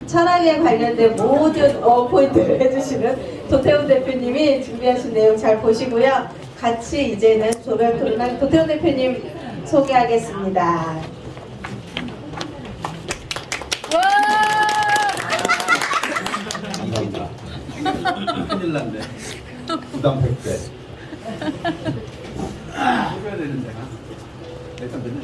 철학에 관련된 모든 포인트를 해주시는 도태훈 대표님이 준비하신 내용 잘 보시고요. 같이 이제는 조별 토론할 도태훈 대표님 소개하겠습니다. 감사합니다. 큰일 났네. 부담 100배. 해줘야 되는데. 일단 몇 년?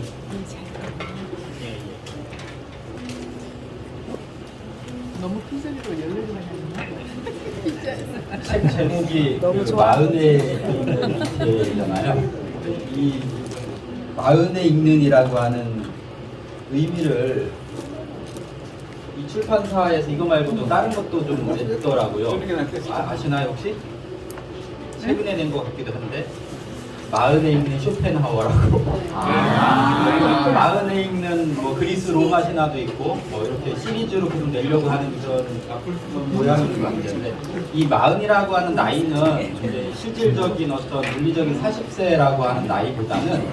너무 큰 소리로 열리기만 하는 책 제목이 그 마흔에 읽는 이잖아요. 이 마흔에 읽는이라고 하는 의미를 이 출판사에서 이거 말고도 다른 것도 좀 냈더라고요. 아시나요 혹시? 최근에 낸 것 같기도 한데 마흔에 읽는 쇼펜하워라고. 마흔에 읽는 뭐 그리스 로마 신화도 있고 뭐 이렇게 시리즈로 계속 내려고 하는 그런 모양이 좀 있는데 이 마흔이라고 하는 나이는 이제 실질적인 어떤 물리적인 40세라고 하는 나이보다는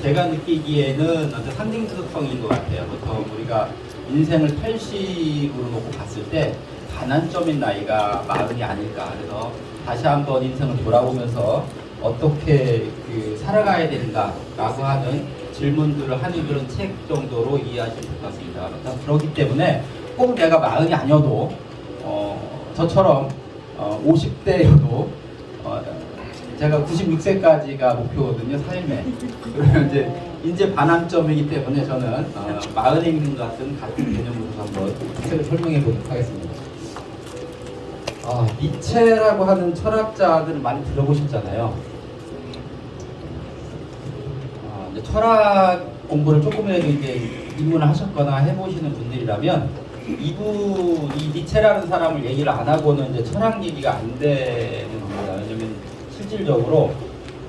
제가 느끼기에는 어떤 상징성인 것 같아요. 보통 우리가 인생을 80으로 놓고 봤을 때 반환점인 나이가 마흔이 아닐까. 그래서 다시 한번 인생을 돌아보면서 어떻게 살아가야 되는가라고 하는 질문들을 하는 그런 책 정도로 이해하시면 될 것 같습니다. 그렇기 때문에 꼭 내가 마흔이 아니어도 저처럼 50대여도 제가 96세까지가 목표거든요, 삶에. 그러면 이제 반환점이기 때문에 저는 마흔에 있는 것 같은 개념으로 한번 책을 설명해 보도록 하겠습니다. 니체라고 하는 철학자들을 많이 들어보셨잖아요. 이제 철학 공부를 조금이라도 이제 입문을 하셨거나 해보시는 분들이라면 이 니체라는 사람을 얘기를 안 하고는 이제 철학 얘기가 안 되는 겁니다. 왜냐면 실질적으로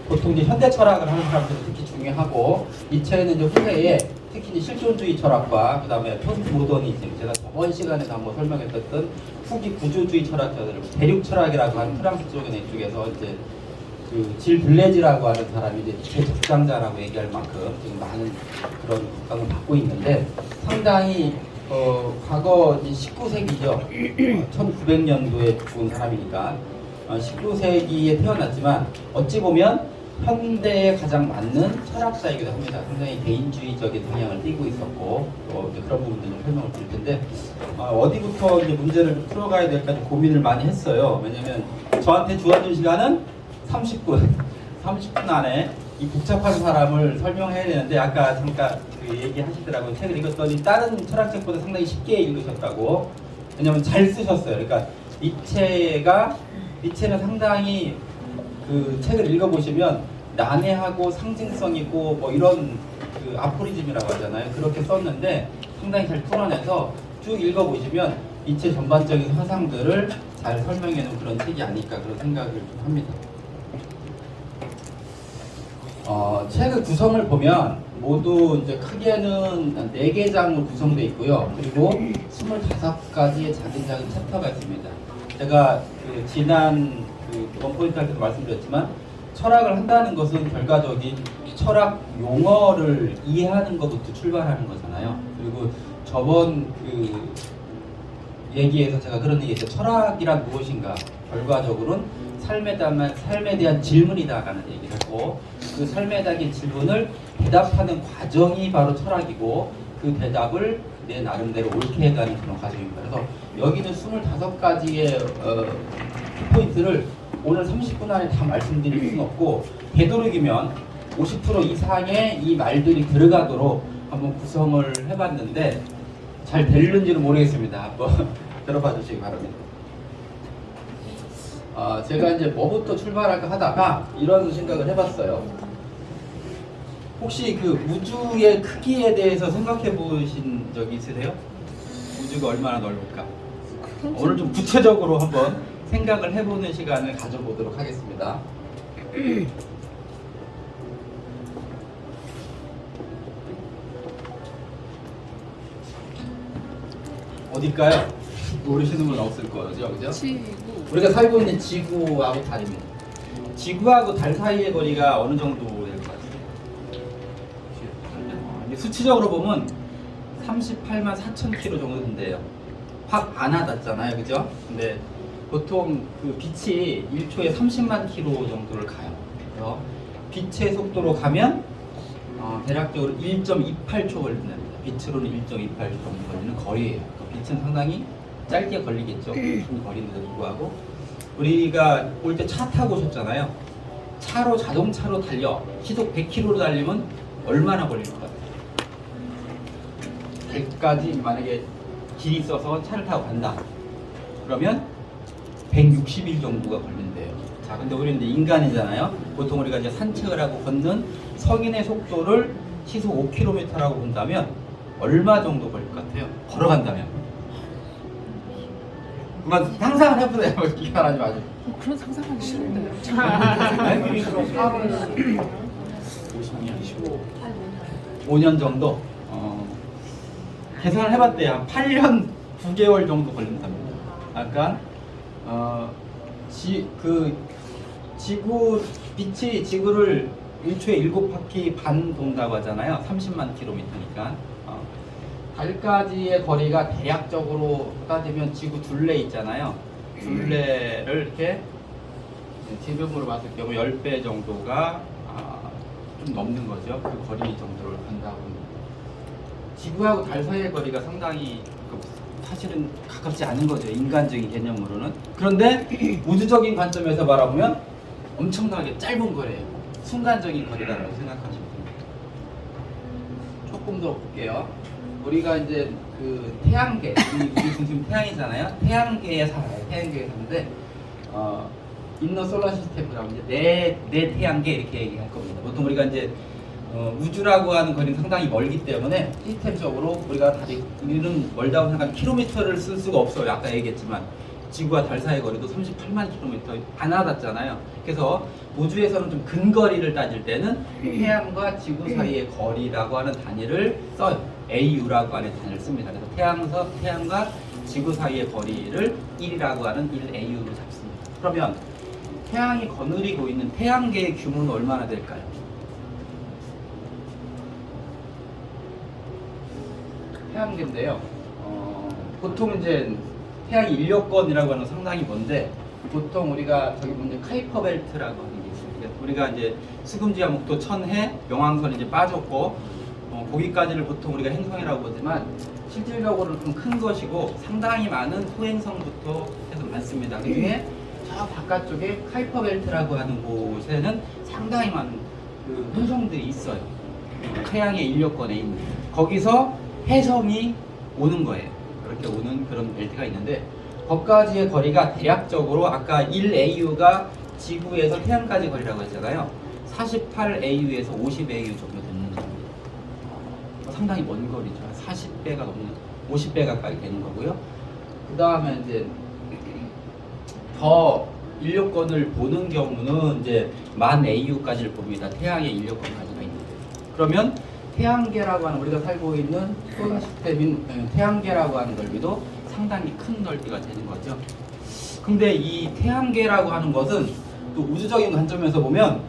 보통 이제 현대 철학을 하는 사람들이 특히 중요하고 니체는 이제 후세에 특히 이제 실존주의 철학과 그 다음에 포스트 모더니즘, 제가 저번 시간에도 한번 설명했었던 후기 구조주의 철학자들, 대륙 철학이라고 하는 프랑스 쪽에서 이제 질 블레즈라고 하는 사람이 이제 니체 적장자라고 얘기할 만큼 지금 많은 그런 각광을 받고 있는데 상당히 과거 19세기죠. 1900년도에 죽은 사람이니까 19세기에 태어났지만 어찌 보면 현대에 가장 맞는 철학자이기도 합니다. 상당히 개인주의적인 성향을 띠고 있었고 이제 그런 부분들 좀 설명을 드릴 텐데 어디부터 이제 문제를 풀어가야 될까 좀 고민을 많이 했어요. 왜냐면 저한테 주어진 시간은 30분 안에 이 복잡한 사람을 설명해야 되는데 아까 잠깐 얘기하시더라고요. 책을 읽었더니 다른 철학책보다 상당히 쉽게 읽으셨다고. 왜냐면 잘 쓰셨어요. 그러니까 니체는 상당히 책을 읽어보시면 난해하고 상징성 있고 뭐 이런 아포리즘이라고 하잖아요. 그렇게 썼는데 상당히 잘 풀어내서 쭉 읽어보시면 니체 전반적인 사상들을 잘 설명해놓은 그런 책이 아닐까 그런 생각을 좀 합니다. 책의 구성을 보면 모두 이제 크게는 4개 장으로 구성되어 있고요. 그리고 25가지의 작은 챕터가 있습니다. 제가 지난 원포인트 할 때도 말씀드렸지만 철학을 한다는 것은 결과적인 철학 용어를 이해하는 것부터 출발하는 거잖아요. 그리고 저번 얘기에서 제가 그런 얘기했어요. 철학이란 무엇인가? 결과적으로는 삶에 대한 질문이다라는 얘기를 했고 그 삶에 대한 질문을 대답하는 과정이 바로 철학이고 그 대답을 내 나름대로 옳게 해가는 그런 과정입니다. 그래서 여기는 25가지의 포인트를 오늘 30분 안에 다 말씀드릴 수는 없고 되도록이면 50% 이상의 이 말들이 들어가도록 한번 구성을 해봤는데 잘 될는지는 모르겠습니다. 한번 들어봐 주시기 바랍니다. 제가 이제 뭐부터 출발할까 하다가 이런 생각을 해봤어요. 혹시 우주의 크기에 대해서 생각해 보신 적이 있으세요? 우주가 얼마나 넓을까? 오늘 좀 구체적으로 한번 생각을 해보는 시간을 가져보도록 하겠습니다. 어딜까요? 모르시는 분 없을 거죠, 그죠? 지구. 우리가 살고 있는 지구하고 달입니다. 지구하고 달 사이의 거리가 어느 정도 될 것 같아요? 수치적으로 보면 38만 4천 킬로 정도 된대요. 확 안 와닿잖아요, 그죠? 근데 보통 그 빛이 1초에 30만 킬로 정도를 가요. 그래서 빛의 속도로 가면 대략적으로 1.28초 걸린답니다. 빛으로는 1.28초 정도 걸리는 거리예요. 빛은 상당히 짧게 걸리겠죠. 긴 거리인데도 불구하고 우리가 올 때 차 타고 오셨잖아요. 차로 자동차로 달려 시속 100km로 달리면 얼마나 걸릴 것 같아요? 달까지 만약에 길이 있어서 차를 타고 간다. 그러면 160일 정도가 걸린대요. 자, 근데 우리는 이제 인간이잖아요. 보통 우리가 이제 산책을 하고 걷는 성인의 속도를 시속 5km라고 본다면 얼마 정도 걸릴 것 같아요? 걸어간다면. 그만 상상을 해보세요. 기간하지 마세요. 그런 상상하기 싫은데. 50년, 5년 정도. 계산을 해봤대요. 한 8년 9개월 정도 걸린답니다. 약간 빛이 지구를 1초에 7바퀴 반 돈다고 하잖아요. 30만 킬로미터니까. 달까지의 거리가 대략적으로 따지면 지구 둘레 있잖아요. 둘레를 이렇게 지름으로 봤을 경우 10배 정도가 좀 넘는 거죠. 그 거리 정도를 간다고 합니다. 지구하고 달 사이의 거리가 상당히 사실은 가깝지 않은 거죠. 인간적인 개념으로는. 그런데 우주적인 관점에서 바라보면 엄청나게 짧은 거래요. 순간적인 거리라고 생각하시면 됩니다. 조금 더 볼게요. 우리가 이제 그 태양계, 우리 중심 태양이잖아요. 태양계에 살아요. 태양계에 사는데 인너 솔라 시스템이라고 이제 내 태양계 이렇게 얘기할 겁니다. 보통 우리가 이제 우주라고 하는 거리는 상당히 멀기 때문에 시스템적으로 우리가 우리는 멀다고 생각하면 킬로미터를 쓸 수가 없어요. 아까 얘기했지만 지구와 달 사이의 거리도 38만 킬로미터 안 와닿잖아요. 그래서 우주에서는 좀 근거리를 따질 때는 태양과 지구 사이의 거리라고 하는 단위를 써요. AU라고 하는 단위를 씁니다. 그래서 태양과 지구 사이의 거리를 1이라고 하는 1AU로 잡습니다. 그러면 태양이 거느리고 있는 태양계의 규모는 얼마나 될까요? 태양계인데요. 보통 이제 태양 인력권이라고 하는 건 상당히 먼데 보통 우리가 저기 보면 카이퍼 벨트라고 하는 게 있어요. 우리가 이제 수금지와 목도, 천해, 명왕선이 이제 빠졌고 거기까지를 보통 우리가 행성이라고 보지만 실질적으로는 좀 큰 것이고 상당히 많은 소행성부터 해서 많습니다. 그 중에 저 바깥쪽에 카이퍼 벨트라고 하는 곳에는 상당히 많은 그 행성들이 있어요. 태양의 인력권에 있는 거기서 해성이 오는 거예요. 그렇게 오는 그런 벨트가 있는데 거기까지의 거리가 대략적으로 아까 1AU가 지구에서 태양까지 거리라고 했잖아요. 48AU에서 50AU 정도 되는 겁니다. 상당히 먼 거리죠. 40배가 넘는 50배 가까이 되는 거고요. 그 다음에 이제 더 인력권을 보는 경우는 이제 10,000AU까지를 봅니다. 태양의 인력권까지가 있는데 그러면 태양계라고 하는 우리가 살고 있는 솔라 시스템인 태양계라고 하는 넓이도 상당히 큰 넓이가 되는 거죠. 근데 이 태양계라고 하는 것은 또 우주적인 관점에서 보면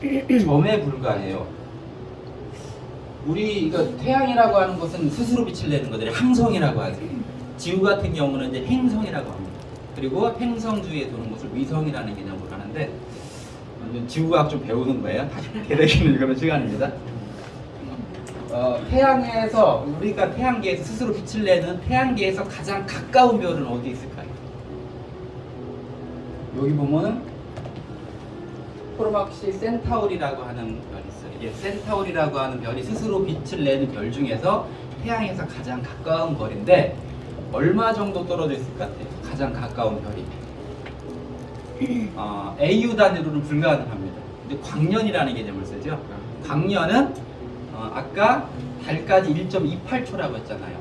점에 불과해요. 우리 태양이라고 하는 것은 스스로 빛을 내는 것들이 항성이라고 하죠. 지구 같은 경우는 이제 행성이라고 합니다. 그리고 행성 주위에 도는 것을 위성이라는 개념으로 하는데 지구과학 좀 배우는 거예요. 개대기는 이거는 시간입니다. 태양에서 우리가 태양계에서 스스로 빛을 내는 태양계에서 가장 가까운 별은 어디 있을까요? 여기 보면은 프로막시 센타우리라고 하는 별이 있어요. 이게 센타우리라고 하는 별이 스스로 빛을 내는 별 중에서 태양에서 가장 가까운 별인데 얼마 정도 떨어져 있을 것 같아요? 가장 가까운 별이 AU 단위로는 불가능합니다. 근데 광년이라는 개념을 쓰죠. 광년은 아까 달까지 1.28초라고 했잖아요.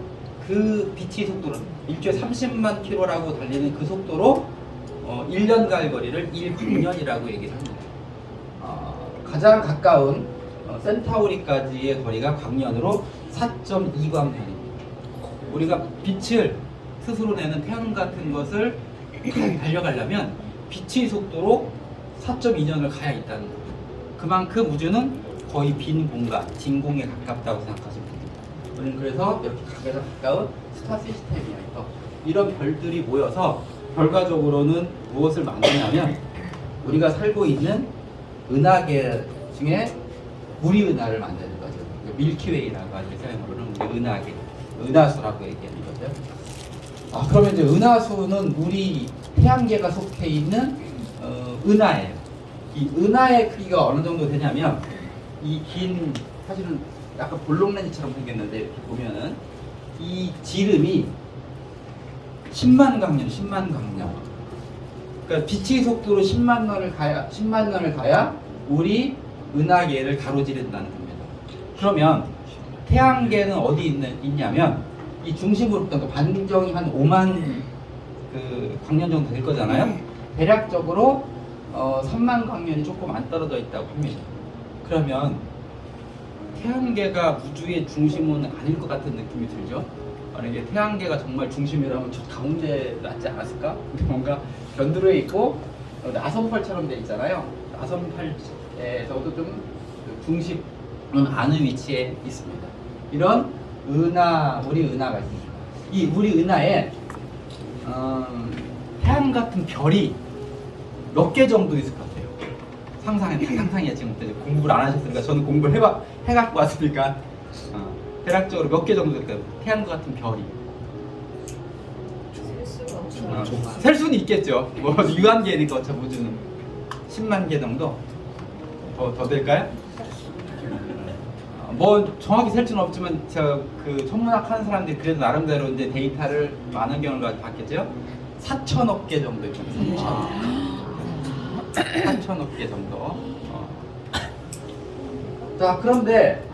그 빛의 속도는 1초에 30만 킬로라고 달리는 그 속도로 1년 갈 거리를 1광년이라고 얘기를 합니다. 가장 가까운 센타우리까지의 거리가 광년으로 4.2광년입니다. 우리가 빛을 스스로 내는 태양 같은 것을 달려가려면 빛의 속도로 4.2년을 가야 있다는 거죠. 그만큼 우주는 거의 빈 공간, 진공에 가깝다고 생각하시면 됩니다. 우리는 그래서 이렇게 가장 가까운 스타 시스템이에요. 이런 별들이 모여서 결과적으로는 무엇을 만드냐면 우리가 살고 있는 은하계 중에 우리 은하를 만드는 거죠. 밀키웨이라고 하죠. 서양으로는 우리 은하계, 은하수라고 얘기하는 거죠. 그러면 이제 은하수는 우리 태양계가 속해 있는 은하예요. 이 은하의 크기가 어느 정도 되냐면 이 긴 사실은 약간 볼록렌즈처럼 생겼는데 이렇게 보면은 이 지름이 10만 광년. 그러니까 빛의 속도로 10만 년을 가야 우리 은하계를 가로지른다는 겁니다. 그러면 태양계는 어디 있냐면 이 중심으로 그러니까 반경이 한 5만 그 광년 정도 될 거잖아요. 대략적으로 3만 광년이 조금 안 떨어져 있다고 합니다. 그러면 태양계가 우주의 중심은 아닐 것 같은 느낌이 들죠. 만약에 태양계가 정말 중심이라면 저 가운데 낫지 않았을까? 뭔가 변두리에 있고 나선팔처럼 돼 있잖아요. 나선팔에서도 좀 중심은 아는 위치에 있습니다. 이런 우리 은하가 있습니다. 이 우리 은하에 태양 같은 별이 몇 개 정도 있을 것 같아요. 상상이야. 지금 공부를 안 하셨으니까 저는 공부를 해갖고 왔으니까 대략적으로 몇 개 정도 될까요? 태양과 같은 별이 셀 수는 있겠죠. 뭐 유한계니까 어차피 우주는 10만 개 정도 더 될까요? 뭐 정확히 셀 수는 없지만 그 천문학 하는 사람들이 그래도 나름대로 이제 데이터를 많은 경우를 봤겠죠. 4천억 개 정도 있죠. 4천억 개 정도. 자, 그런데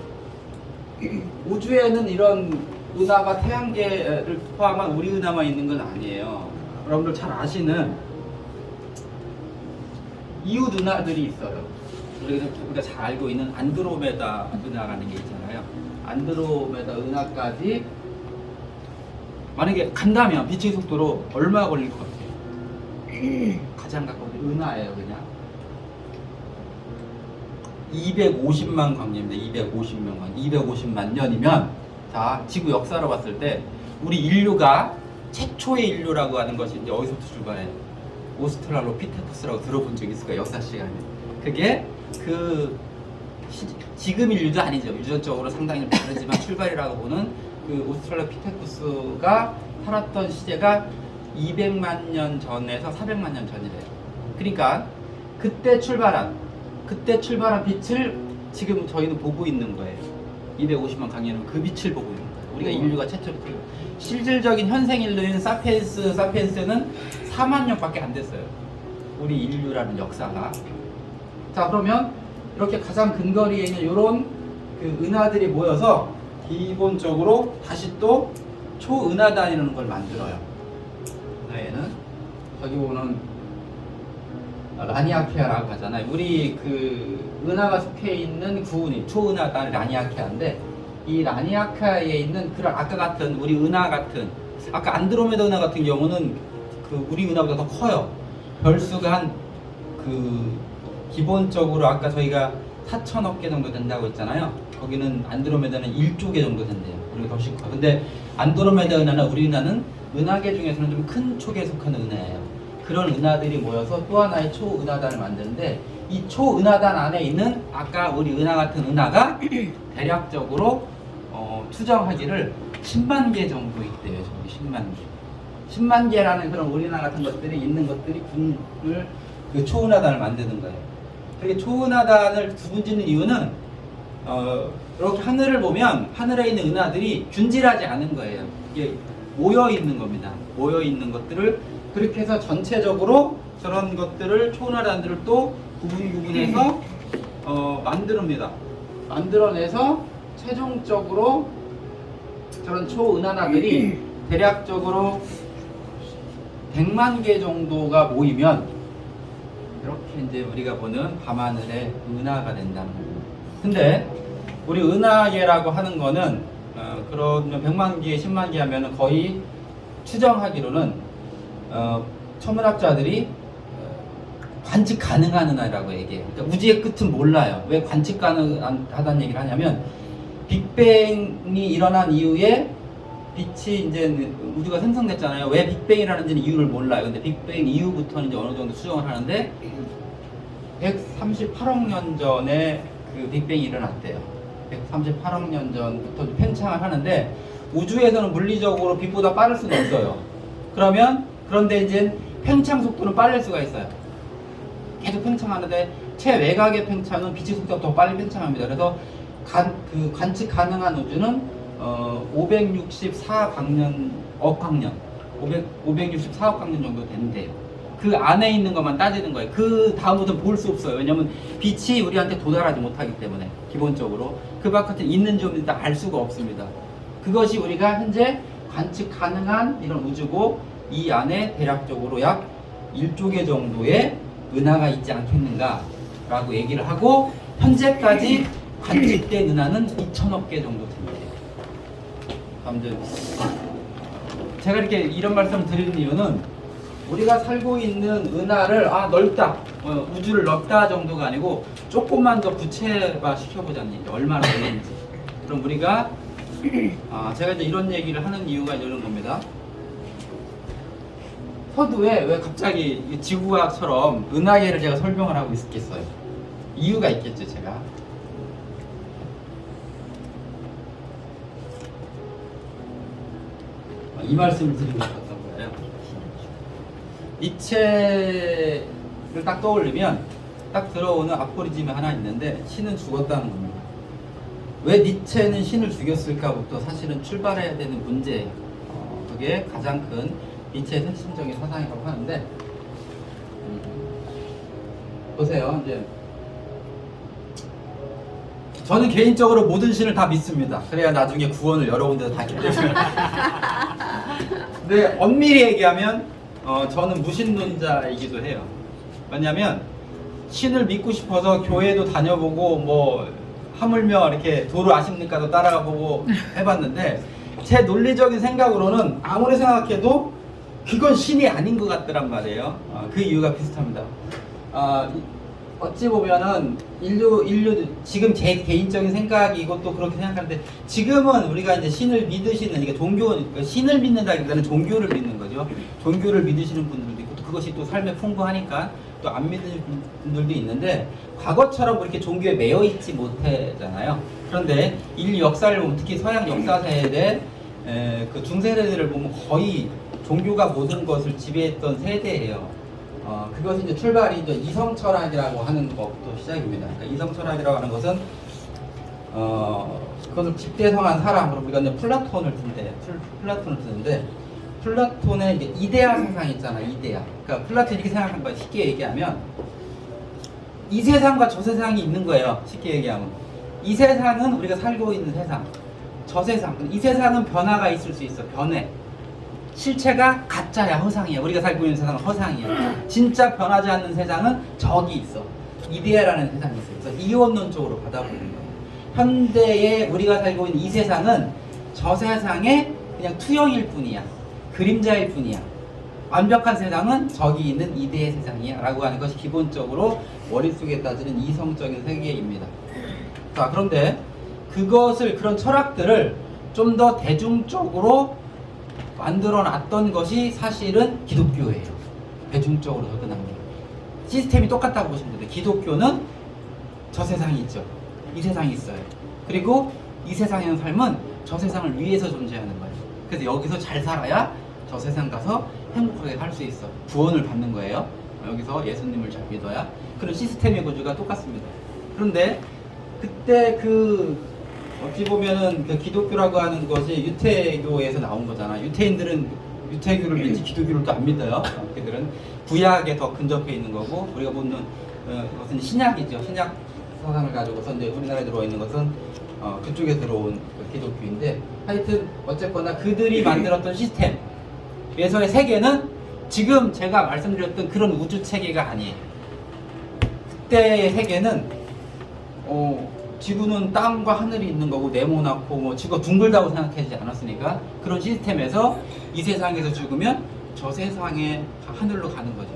우주에는 이런 은하가 태양계를 포함한 우리 은하만 있는 건 아니에요. 여러분들 잘 아시는 이웃 은하들이 있어요. 우리가 잘 알고 있는 안드로메다 은하라는 게 있잖아요. 안드로메다 은하까지 만약에 간다면 빛의 속도로 얼마 걸릴 것 같아요? 가장 가까운 은하예요, 그냥. 250만 광년입니다. 250만 년이면 자, 지구 역사로 봤을 때 우리 인류가 최초의 인류라고 하는 것이 이제 어디서부터 출발해요? 오스트랄로피테쿠스라고 들어본 적 있을까요? 역사 시간에. 그게 지금 인류도 아니죠. 유전적으로 상당히 다르지만 출발이라고 보는 그 오스트랄로피테쿠스가 살았던 시제가 200만 년 전에서 400만 년 전이래요. 그러니까 그때 출발한 빛을 지금 저희는 보고 있는 거예요. 250만 광년은 그 빛을 보고 있는 거예요. 우리가 인류가 최초로 실질적인 현생 인류인 사피엔스는 4만 년밖에 안 됐어요. 우리 인류라는 역사가. 자, 그러면 이렇게 가장 근거리에 있는 이런 그 은하들이 모여서 기본적으로 다시 또 초은하단이라는 걸 만들어요. 은하에는 저기 보는 라니아케아라고 하잖아요. 우리 그 은하가 속해 있는 구운이 초은하단 라니아케아인데 이 라니아케아에 있는 그런 아까 같은 우리 은하 같은 아까 안드로메다 은하 같은 경우는 그 우리 은하보다 더 커요. 별수가 한 기본적으로 아까 저희가 4천억 개 정도 된다고 했잖아요. 거기는 안드로메다는 1조 개 정도 된대요. 우리가 더 훨씬 커. 근데 안드로메다 은하나 우리 은하는 은하계 중에서는 좀 큰 촉에 속하는 은하예요. 그런 은하들이 모여서 또 하나의 초은하단을 만드는데 이 초은하단 안에 있는 아까 우리 은하 같은 은하가 대략적으로 추정하기를 10만 개 정도 있대요. 저기 10만 개. 10만 개라는 그런 우리 은하 같은 것들이 있는 것들이 군을 그 초은하단을 만드는 거예요. 그렇게 초은하단을 구분짓는 이유는 이렇게 하늘을 보면 하늘에 있는 은하들이 균질하지 않은 거예요. 이게 모여 있는 겁니다. 모여 있는 것들을 그렇게 해서 전체적으로 저런 것들을 초은하단들을 또 구분해서 만듭니다. 만들어내서 최종적으로 저런 초은하단들이 대략적으로 100만 개 정도가 모이면 이렇게 이제 우리가 보는 밤하늘의 은하가 된다는 겁니다. 근데 우리 은하계라고 하는 거는 그러면 100만 개, 10만 개 하면은 거의 추정하기로는 천문학자들이 관측 가능한 은하라고 얘기해요. 그러니까 우주의 끝은 몰라요. 왜 관측 가능하다는 얘기를 하냐면 빅뱅이 일어난 이후에 빛이 이제 우주가 생성됐잖아요. 왜 빅뱅이라는지는 이유를 몰라요. 근데 빅뱅 이후부터는 이제 어느 정도 수정을 하는데 138억 년 전에 그 빅뱅이 일어났대요. 138억 년 전부터 팽창을 하는데 우주에서는 물리적으로 빛보다 빠를 수는 없어요. 그런데 이제 팽창 속도는 빠를 수가 있어요. 계속 팽창하는데 최외곽의 팽창은 빛의 속도가 더 빨리 팽창합니다. 그래서 관측 가능한 우주는 564억 광년 564억 광년 정도 된대요. 그 안에 있는 것만 따지는 거예요. 그 다음부터는 볼 수 없어요. 왜냐면 빛이 우리한테 도달하지 못하기 때문에 기본적으로 그 바깥에 있는지 없는지 알 수가 없습니다. 그것이 우리가 현재 관측 가능한 이런 우주고 이 안에 대략적으로 약 1조 개 정도의 은하가 있지 않겠는가 라고 얘기를 하고 현재까지 관측된 은하는 2천억 개 정도 됩니다. 아무튼 제가 이렇게 이런 말씀을 드리는 이유는 우리가 살고 있는 은하를 넓다, 우주를 넓다 정도가 아니고 조금만 더 구체화 시켜보자는 얘기, 얼마나 되는지. 그럼 우리가 제가 이제 이런 얘기를 하는 이유가 이런 겁니다. 서두에 왜 갑자기 지구과학처럼 은하계를 제가 설명을 하고 있겠어요? 이유가 있겠죠, 제가. 이 말씀을 드리고 싶었던 거예요. 니체를 딱 떠올리면 딱 들어오는 아포리즘이 하나 있는데 신은 죽었다는 겁니다. 왜 니체는 신을 죽였을까부터 사실은 출발해야 되는 문제예요. 그게 가장 큰 니체의 핵심적인 사상이라고 하는데 보세요. 이제 저는 개인적으로 모든 신을 다 믿습니다. 그래야 나중에 구원을 여러 군데서 다 기대면. 근데 엄밀히 얘기하면 저는 무신론자이기도 해요. 왜냐면 신을 믿고 싶어서 교회도 다녀보고 뭐 하물며 이렇게 도로 아십니까도 따라가보고 해봤는데 제 논리적인 생각으로는 아무리 생각해도 그건 신이 아닌 것 같더란 말이에요. 그 이유가 비슷합니다. 어찌 보면은 인류 지금 제 개인적인 생각이고 또 그렇게 생각하는데 지금은 우리가 이제 신을 믿으시는 이게 신을 믿는다기보다는 종교를 믿는 거죠. 종교를 믿으시는 분들도 있고 또 그것이 또 삶에 풍부하니까 또 안 믿는 분들도 있는데 과거처럼 그렇게 종교에 매여 있지 못하잖아요. 그런데 인류 역사를 보면 특히 서양 역사세대 그 중세대들을 보면 거의 종교가 모든 것을 지배했던 세대예요. 그것이 이제 출발이 이제 이성철학이라고 하는 것부터 시작입니다. 그러니까 이성철학이라고 하는 것은 그것을 집대성한 사람으로 우리가 이제 플라톤을 쓰는데 플라톤의 이제 이데아 상상 있잖아요. 이데아. 그러니까 플라톤이 이렇게 생각한 거예요. 쉽게 얘기하면 이 세상과 저 세상이 있는 거예요. 쉽게 얘기하면 이 세상은 우리가 살고 있는 세상, 저 세상. 이 세상은 변화가 있을 수 있어. 변해. 실체가 가짜야, 허상이야. 우리가 살고 있는 세상은 허상이야. 진짜 변하지 않는 세상은 저기 있어. 이데아라는 세상이 있어요. 그래서 이원론적으로 받아보는 거예요. 현대에 우리가 살고 있는 이 세상은 저 세상의 그냥 투영일 뿐이야. 그림자일 뿐이야. 완벽한 세상은 저기 있는 이데의 세상이야 라고 하는 것이 기본적으로 머릿속에 따지는 이성적인 세계입니다. 자, 그런데 그런 철학들을 좀 더 대중적으로 만들어 놨던 것이 사실은 기독교예요. 대중적으로 접근한 게. 시스템이 똑같다고 보시면 돼요. 기독교는 저 세상이 있죠. 이 세상이 있어요. 그리고 이 세상의 삶은 저 세상을 위해서 존재하는 거예요. 그래서 여기서 잘 살아야 저 세상 가서 행복하게 살 수 있어. 구원을 받는 거예요. 여기서 예수님을 잘 믿어야. 그런 시스템의 구조가 똑같습니다. 그런데 그때 어찌 보면은 그 기독교라고 하는 것이 유태교에서 나온 거잖아. 유태인들은 유태교를 믿지 기독교를 또 안 믿어요. 그들은 구약에 더 근접해 있는 거고 우리가 보는 것은 신약이죠. 신약 사상을 가지고서 이제 우리나라에 들어와 있는 것은 그쪽에 들어온 그 기독교인데 하여튼 어쨌거나 그들이 만들었던 시스템에서의 세계는 지금 제가 말씀드렸던 그런 우주 체계가 아니에요. 그때의 세계는 지구는 땅과 하늘이 있는 거고 네모나고 뭐 지구가 둥글다고 생각하지 않았으니까 그런 시스템에서 이 세상에서 죽으면 저 세상의 하늘로 가는 거죠.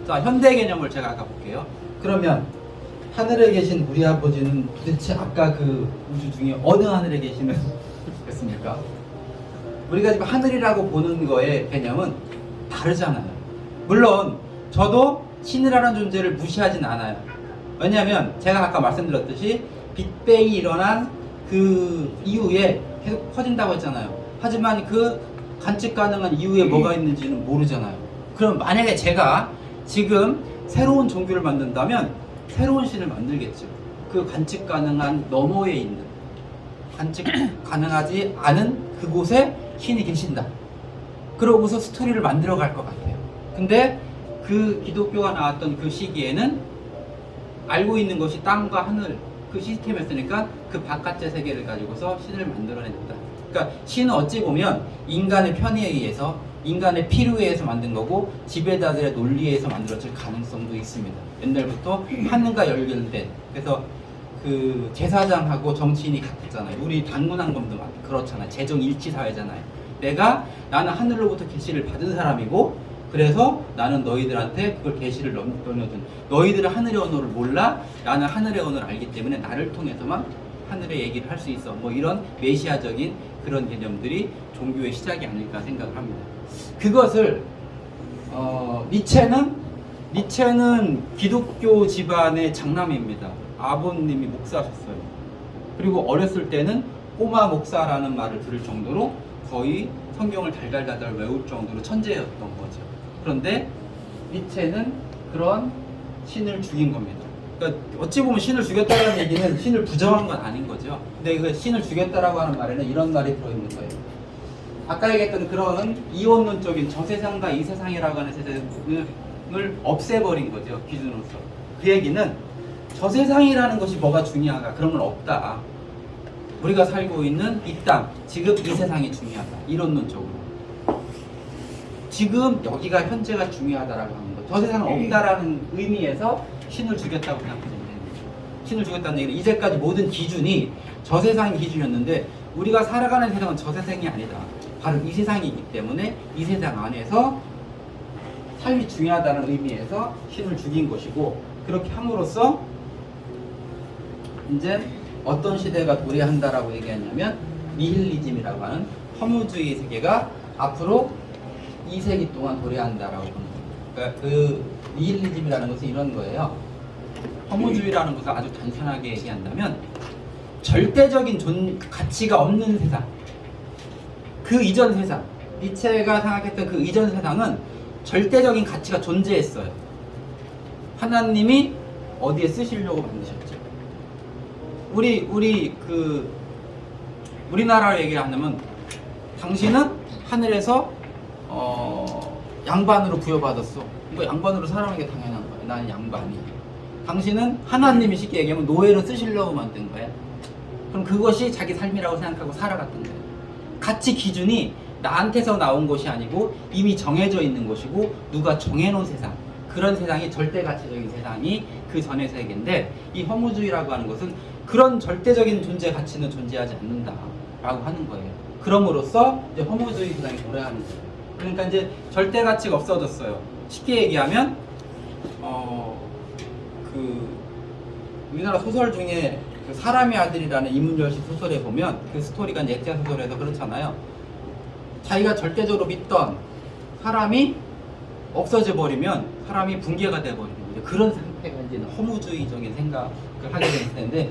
자, 현대 개념을 제가 아까 볼게요. 그러면 하늘에 계신 우리 아버지는 도대체 아까 그 우주 중에 어느 하늘에 계시는 겠습니까? 우리가 지금 하늘이라고 보는 거의 개념은 다르잖아요. 물론 저도 신이라는 존재를 무시하진 않아요. 왜냐하면 제가 아까 말씀드렸듯이 빅뱅이 일어난 그 이후에 계속 퍼진다고 했잖아요. 하지만 그 관측 가능한 이후에 뭐가 있는지는 모르잖아요. 그럼 만약에 제가 지금 새로운 종교를 만든다면 새로운 신을 만들겠죠. 그 관측 가능한 너머에 있는, 관측 가능하지 않은 그곳에 신이 계신다. 그러고서 스토리를 만들어 갈 것 같아요. 근데 그 기독교가 나왔던 그 시기에는 알고 있는 것이 땅과 하늘, 그 시스템이었으니까 그 바깥의 세계를 가지고서 신을 만들어냈다. 그러니까 신은 어찌 보면 인간의 편의에 의해서, 인간의 필요에 의해서 만든 거고 지배자들의 논리에 의해서 만들어질 가능성도 있습니다. 옛날부터 하늘과 연결된, 그래서 그 제사장하고 정치인이 같았잖아요. 우리 당문항범도 그렇잖아요. 재정일치 사회잖아요. 나는 하늘로부터 계시를 받은 사람이고, 그래서 나는 너희들한테 그걸 계시를 넘겨준, 너희들은 하늘의 언어를 몰라, 나는 하늘의 언어를 알기 때문에 나를 통해서만 하늘의 얘기를 할 수 있어. 뭐 이런 메시아적인 그런 개념들이 종교의 시작이 아닐까 생각을 합니다. 그것을 니체는 기독교 집안의 장남입니다. 아버님이 목사셨어요. 그리고 어렸을 때는 꼬마 목사라는 말을 들을 정도로 거의 성경을 달달달달 외울 정도로 천재였던 거죠. 그런데 니체는 그런 신을 죽인 겁니다. 그러니까 어찌 보면 신을 죽였다는 얘기는 신을 부정한 건 아닌 거죠. 근데 그 신을 죽였다라고 하는 말에는 이런 말이 들어있는 거예요. 아까 얘기했던 그런 이원론적인 저 세상과 이 세상이라고 하는 세상을 없애버린 거죠. 기준으로서. 그 얘기는 저 세상이라는 것이 뭐가 중요하다, 그런 건 없다. 우리가 살고 있는 이 땅, 지금 이 세상이 중요하다. 이론론적으로. 지금 여기가 현재가 중요하다라고 하는 거. 저 세상은 없다라는 의미에서 신을 죽였다고 생각하시면 됩니다. 신을 죽였다는 얘기는 이제까지 모든 기준이 저 세상이 기준이었는데 우리가 살아가는 세상은 저 세상이 아니다. 바로 이 세상이기 때문에 이 세상 안에서 삶이 중요하다는 의미에서 신을 죽인 것이고, 그렇게 함으로써 이제 어떤 시대가 도래한다라고 얘기하냐면 니힐리즘이라고 하는 허무주의 세계가 앞으로 2세기 동안 도래한다라고 보는 겁니다. 그러니까 그 니힐리즘이라는 것은 이런 거예요. 허무주의라는 것을 아주 단순하게 얘기한다면 절대적인 가치가 없는 세상, 그 이전 세상, 니체가 생각했던 그 이전 세상은 절대적인 가치가 존재했어요. 하나님이 어디에 쓰시려고 만드셨죠. 우리나라로 얘기를 하면 당신은 하늘에서 양반으로 부여받았어. 이거 양반으로 살아가는 게 당연한 거야. 나는 양반이. 당신은 하나님이 쉽게 얘기하면 노예로 쓰시려고 만든 거야. 그럼 그것이 자기 삶이라고 생각하고 살아갔던 거야. 가치 기준이 나한테서 나온 것이 아니고 이미 정해져 있는 것이고 누가 정해놓은 세상, 그런 세상이 절대가치적인 세상이 그 전의 세계인데, 이 허무주의라고 하는 것은 그런 절대적인 존재 가치는 존재하지 않는다라고 하는 거예요. 그럼으로써 이제 허무주의 세상이 도래하는 거예요. 그러니까 이제 절대 가치가 없어졌어요. 쉽게 얘기하면 우리나라 소설 중에 그 사람의 아들이라는 이문열씨 소설에 보면 그 스토리가 이제 액자 소설에서 그렇잖아요. 자기가 절대적으로 믿던 사람이 없어져 버리면 사람이 붕괴가 돼 버리는 거죠. 그런 상태가 이제 허무주의적인 생각을 하게 되는 텐데,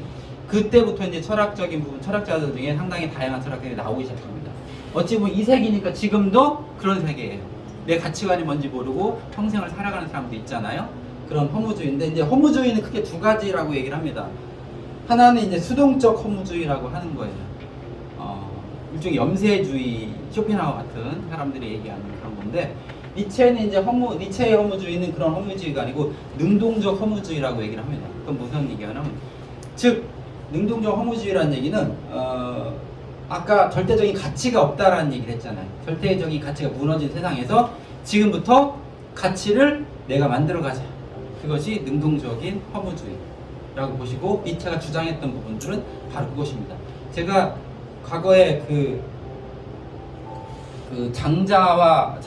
그때부터 이제 철학적인 부분, 철학자들 중에 상당히 다양한 철학들이 나오기 시작합니다. 어찌 보면 이 세계니까 지금도 그런 세계예요. 내 가치관이 뭔지 모르고 평생을 살아가는 사람도 있잖아요. 그런 허무주의인데, 이제 허무주의는 크게 두 가지라고 얘기를 합니다. 하나는 이제 수동적 허무주의라고 하는 거예요. 일종의 염세주의, 쇼펜하우어 같은 사람들이 얘기하는 그런 건데, 니체는 이제 니체의 허무주의는 그런 허무주의가 아니고 능동적 허무주의라고 얘기를 합니다. 그건 무슨 얘기냐면, 즉 능동적 허무주의라는 얘기는 아까 절대적인 가치가 없다라는 얘기를 했잖아요. 절대적인 가치가 무너진 세상에서 지금부터 가치를 내가 만들어 가자. 그것이 능동적인 허무주의라고 보시고, 니체가 주장했던 부분들은 바로 그것입니다. 제가 과거에 그 장자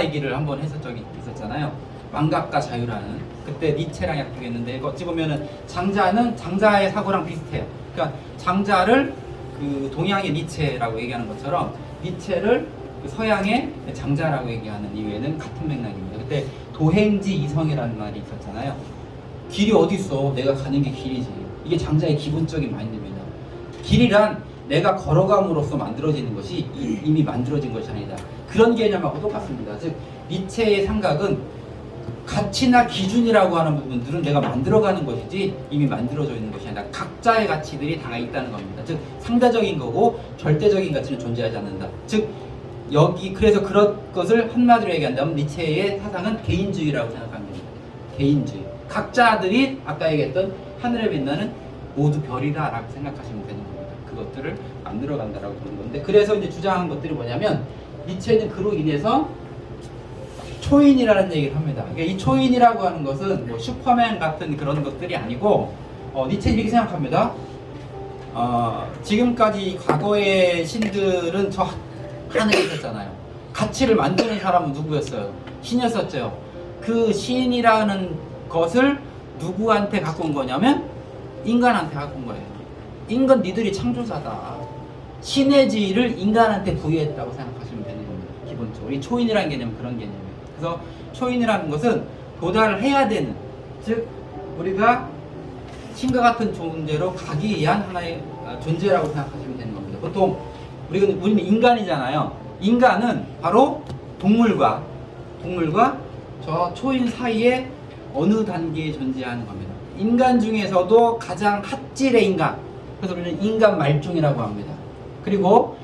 얘기를 한번 했던 적이 있었잖아요. 망각과 자유라는. 그때 니체랑 약속했는데, 어찌 보면은 장자의 사고랑 비슷해요. 그러니까 장자를 그 동양의 니체라고 얘기하는 것처럼 니체를 그 서양의 장자라고 얘기하는 이유에는 같은 맥락입니다. 그때 도행지 이성이라는 말이 있었잖아요. 길이 어디 있어? 내가 가는 게 길이지. 이게 장자의 기본적인 마인드입니다. 길이란 내가 걸어감으로써 만들어지는 것이 이미 만들어진 것이 아니다. 그런 개념하고 똑같습니다. 즉 니체의 생각은 가치나 기준이라고 하는 부분들은 내가 만들어가는 것이지 이미 만들어져 있는 것이 아니라 각자의 가치들이 다 있다는 겁니다. 즉 상대적인 거고 절대적인 가치는 존재하지 않는다. 즉 여기 그래서 그런 것을 한마디로 얘기한다면 니체의 사상은 개인주의라고 생각합니다. 개인주의. 각자들이 아까 얘기했던 하늘에 빛나는 모두 별이다 라고 생각하시면 되는 겁니다. 그것들을 만들어간다라고 보는 건데, 그래서 이제 주장한 것들이 뭐냐면 니체는 그로 인해서 초인이라는 얘기를 합니다. 그러니까 이 초인이라고 하는 것은 뭐 슈퍼맨 같은 그런 것들이 아니고 니체는 이렇게 생각합니다. 지금까지 과거의 신들은 저 하늘에 있었잖아요. 가치를 만드는 사람은 누구였어요? 신이었었죠. 그 신이라는 것을 누구한테 갖고 온 거냐면 인간한테 갖고 온 거예요. 인간 니들이 창조자다. 신의 지위를 인간한테 부여했다고 생각하시면 되는 겁니다. 기본적으로 이 초인이라는 개념은 그런 개념이에요. 그래서 초인이라는 것은 도달을 해야 되는, 즉 우리가 신과 같은 존재로 가기 위한 하나의 존재라고 생각하시면 되는 겁니다. 보통 우리는 인간이잖아요. 인간은 바로 동물과 저 초인 사이에 어느 단계에 존재하는 겁니다. 인간 중에서도 가장 핫질의 인간, 그래서 우리는 인간 말종이라고 합니다. 그리고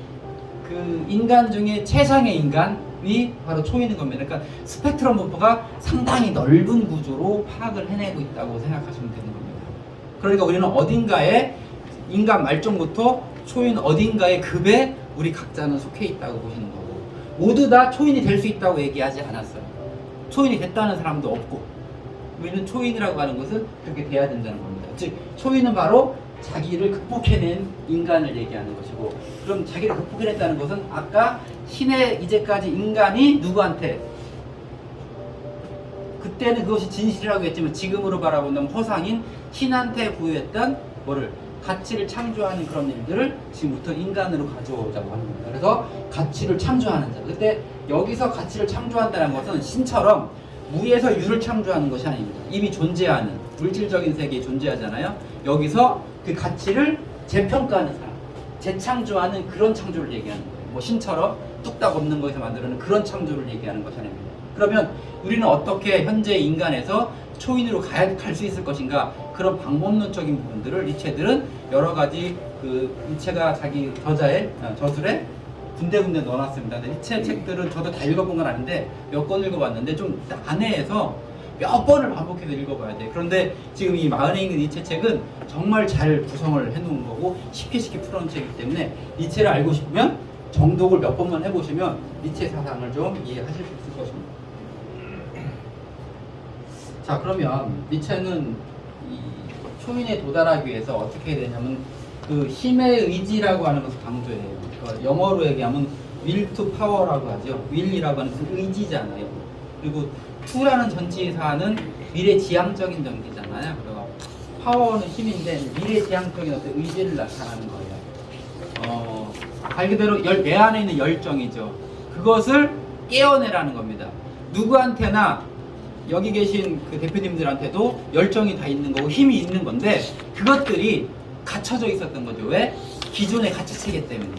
그 인간 중에 최상의 인간이 바로 초인인 겁니다. 그러니까 스펙트럼 버퍼가 상당히 넓은 구조로 파악을 해내고 있다고 생각하시면 되는 겁니다. 그러니까 우리는 어딘가에 인간 말종부터 초인 어딘가의 급에 우리 각자는 속해 있다고 보시는 거고, 모두 다 초인이 될 수 있다고 얘기하지 않았어요. 초인이 됐다는 사람도 없고, 우리는 초인이라고 하는 것은 그렇게 돼야 된다는 겁니다. 즉 초인은 바로 자기를 극복해낸 인간을 얘기하는 것이고, 그럼 자기를 극복해냈다는 것은 아까 신의 이제까지 인간이 누구한테, 그때는 그것이 진실이라고 했지만 지금으로 바라본다면 허상인 신한테 부여했던 뭐를 가치를 창조하는 그런 일들을 지금부터 인간으로 가져오자고 하는 겁니다. 그래서 가치를 창조하는 자. 그때 여기서 가치를 창조한다는 것은 신처럼 무에서 유를 창조하는 것이 아닙니다. 이미 존재하는 물질적인 세계에 존재하잖아요. 여기서 그 가치를 재평가하는 사람, 재창조하는 그런 창조를 얘기하는 거예요. 뭐 신처럼 뚝딱 없는 것에서 만들어낸 그런 창조를 얘기하는 것이 아닙니다. 그러면 우리는 어떻게 현재 인간에서 초인으로 갈 수 있을 것인가, 그런 방법론적인 부분들을 니체들은 여러 가지 그 니체가 자기 저술에 군데군데 넣어놨습니다. 근데 니체 책들은 저도 다 읽어본 건 아닌데 몇 권 읽어봤는데 좀 안에에서 몇 번을 반복해서 읽어봐야 돼. 그런데 지금 이 마흔에 있는 니체 책은 정말 잘 구성을 해놓은 거고 쉽게 풀어놓은 책이기 때문에 니체를 알고 싶으면 정독을 몇 번만 해보시면 니체 사상을 좀 이해하실 수 있을 것입니다. 자, 그러면 니체는 이 초인에 도달하기 위해서 어떻게 해야 되냐면 그 힘의 의지라고 하는 것을 강조해요. 그러니까 영어로 얘기하면 will to power라고 하죠. will이라고 하는 것은 의지잖아요. 그리고 to라는 전치사는 미래지향적인 정기잖아요. 그리고 power는 힘인데 미래지향적인 어떤 의지를 나타나는 거예요. 말 그대로 내 안에 있는 열정이죠. 그것을 깨어내라는 겁니다. 누구한테나 여기 계신 그 대표님들한테도 열정이 다 있는 거고 힘이 있는 건데 그것들이 갇혀져 있었던 거죠. 왜? 기존의 가치체계 때문에.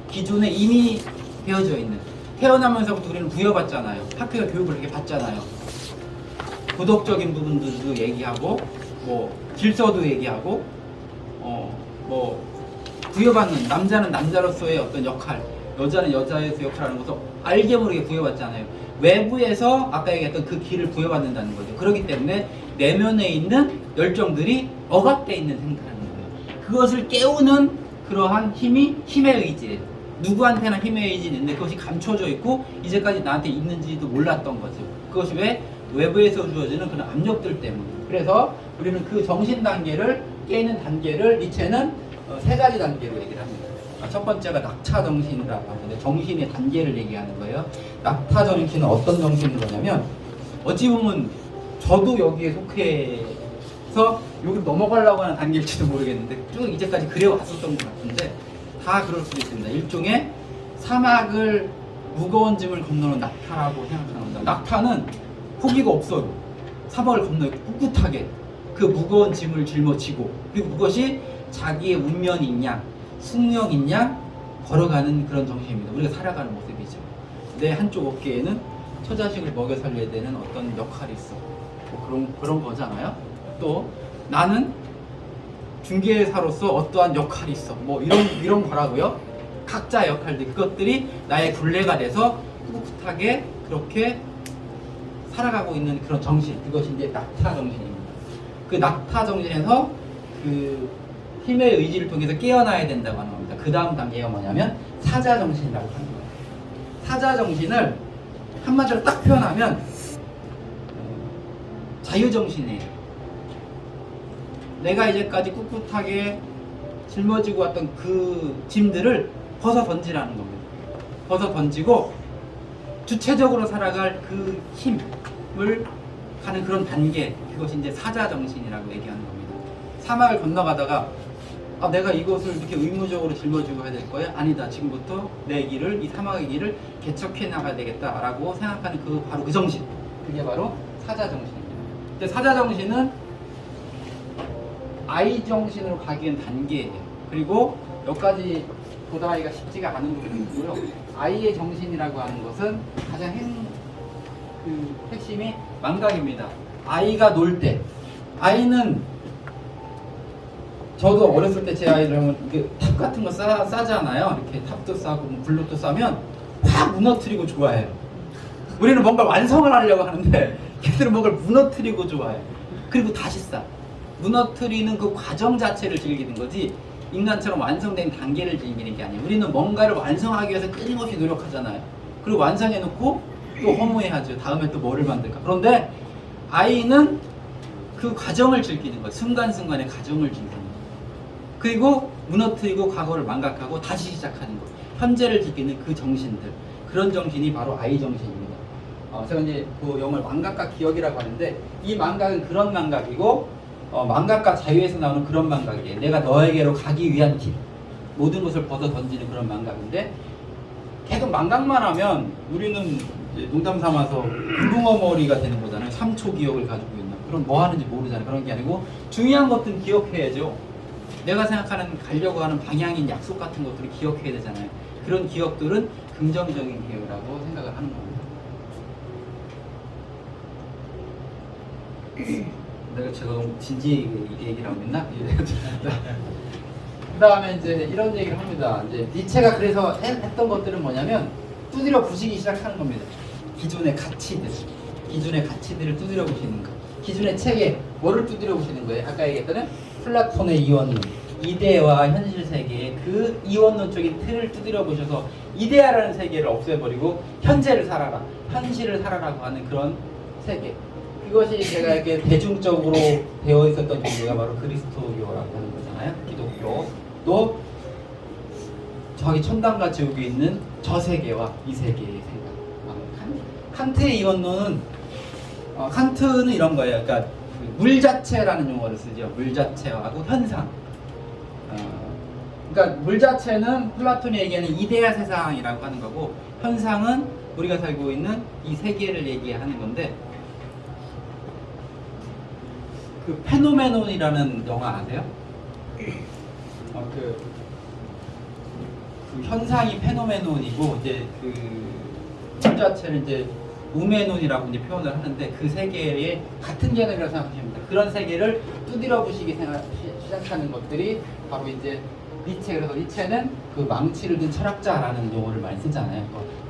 기존에 이미 되어져 있는, 태어나면서부터 우리는 부여받잖아요. 학교에서 교육을 이렇게 받잖아요. 도덕적인 부분들도 얘기하고 뭐 질서도 얘기하고 뭐 부여받는, 남자는 남자로서의 어떤 역할, 여자는 여자에서 역할하는 것을 알게 모르게 부여받잖아요. 외부에서 아까 얘기했던 그 길을 부여받는다는 거죠. 그렇기 때문에 내면에 있는 열정들이 억압되어 있는 생각하는 거예요. 그것을 깨우는 그러한 힘이 힘의 의지예요. 누구한테나 힘의 의지는 있는데 그것이 감춰져 있고 이제까지 나한테 있는지도 몰랐던 거죠. 그것이 왜? 외부에서 주어지는 그런 압력들 때문에. 그래서 우리는 그 정신 단계를 깨는 단계를 니체는 세 가지 단계로 얘기를 합니다. 첫 번째가 낙타 정신이라고 하는데 정신의 단계를 얘기하는 거예요. 낙타 정신은 어떤 정신인 거냐면 어찌 보면 저도 여기에 속해서 여기 넘어가려고 하는 단계일지도 모르겠는데 쭉 이제까지 그래왔었던 것 같은데 다 그럴 수도 있습니다. 일종의 사막을 무거운 짐을 건너는 낙타라고 생각하는 겁니다. 낙타는 포기가 없어요. 사막을 건너요. 꿋꿋하게 그 무거운 짐을 짊어지고, 그리고 그것이 자기의 운명인 양, 숙명인 양 걸어가는 그런 정신입니다. 우리가 살아가는 모습이죠. 내 한쪽 어깨에는 처자식을 먹여 살려야 되는 어떤 역할이 있어. 뭐 그런 거잖아요. 또 나는 중개사로서 어떠한 역할이 있어. 뭐 이런 거라고요. 각자 역할들, 그것들이 나의 굴레가 돼서 꿋꿋하게 그렇게 살아가고 있는 그런 정신, 그것이 이제 낙타 정신입니다. 그 낙타 정신에서 그 힘의 의지를 통해서 깨어나야 된다고 하는 겁니다. 그 다음 단계가 뭐냐면 사자 정신이라고 하는 거예요. 사자 정신을 한마디로 딱 표현하면 자유 정신이에요. 내가 이제까지 꿋꿋하게 짊어지고 왔던 그 짐들을 벗어 던지라는 겁니다. 벗어 던지고 주체적으로 살아갈 그 힘을 가는 그런 단계, 그것이 이제 사자 정신이라고 얘기하는 겁니다. 사막을 건너가다가 내가 이것을 이렇게 의무적으로 짊어지고 해야 될 거야? 아니다. 지금부터 내 길을, 이 사막의 길을 개척해 나가야 되겠다라고 생각하는 바로 그 정신, 그게 바로 사자 정신입니다. 근데 사자 정신은 아이 정신으로 가기엔 단계예요. 그리고 여기까지 도달하기가 쉽지가 않은 부분이 있고요. 아이의 정신이라고 하는 것은 가장 핵심이 망각입니다. 아이가 놀 때, 아이는 저도 어렸을 때 제 아이를 하면 이렇게 탑 같은 거 싸잖아요. 이렇게 탑도 싸고 뭐 블록도 싸면 확 무너뜨리고 좋아해요. 우리는 뭔가 완성을 하려고 하는데 걔들은 뭔가를 무너뜨리고 좋아해요. 그리고 다시 싸. 무너뜨리는 그 과정 자체를 즐기는 거지, 인간처럼 완성된 단계를 즐기는 게 아니에요. 우리는 뭔가를 완성하기 위해서 끊임없이 노력하잖아요. 그리고 완성해놓고 또 허무해하죠. 다음에 또 뭐를 만들까. 그런데 아이는 그 과정을 즐기는 거예요. 순간순간의 과정을 즐기는 거예요. 그리고 무너뜨리고 과거를 망각하고 다시 시작하는 거, 현재를 즐기는 그 정신들, 그런 정신이 바로 아이 정신입니다. 제가 이제 그 영어를 망각과 기억이라고 하는데, 이 망각은 그런 망각이고, 망각과 자유에서 나오는 그런 망각이에요. 내가 너에게로 가기 위한 길, 모든 것을 벗어 던지는 그런 망각인데, 계속 망각만 하면 우리는 이제 농담 삼아서 금붕어머리가 되는 거잖아요. 3초 기억을 가지고 있는. 그럼 뭐 하는지 모르잖아요. 그런 게 아니고 중요한 것들은 기억해야죠. 내가 생각하는 가려고 하는 방향인 약속 같은 것들을 기억해야 되잖아요. 그런 기억들은 긍정적인 기억이라고 생각을 하는 겁니다. 제가 너무 진지하게 얘기를 하고 있나? 그 다음에 이제 이런 얘기를 합니다. 이제 니체가 그래서 했던 것들은 뭐냐면 두드려 부시기 시작하는 겁니다. 기존의 가치들을 두드려 부시는 거. 기존의 체계, 뭐를 두드려 부시는 거예요? 아까 얘기했던 플라톤의 이원론, 이데와 현실 세계의 그 이원론 쪽인 틀을 두드려 보셔서 이데아라는 세계를 없애버리고 현재를 살아라, 현실을 살아라고 하는 그런 세계. 그것이 제가 이렇게 대중적으로 되어 있었던 종교가 바로 그리스도교라고 하는 거잖아요. 기독교도 저기 천당과 지옥에 있는 저 세계와 이 세계의 생각. 칸트의 이원론은 칸트는 이런 거예요. 그러니까 물 자체라는 용어를 쓰죠. 물 자체하고 현상. 그러니까 물 자체는 플라톤이 얘기하는 이데아 세상이라고 하는 거고, 현상은 우리가 살고 있는 이 세계를 얘기하는 건데, 그 페노메논이라는 영화 아세요? 그 현상이 페노메논이고, 이제 물 자체를 이제 우메논이라고 이제 표현을 하는데, 그 세계의 같은 개념이라고 생각하시면 됩니다. 그런 세계를 두드려 부시기 시작하는 것들이 바로 이제 니체. 그래서 니체는 그 망치를 든 철학자라는 용어를 많이 쓰잖아요.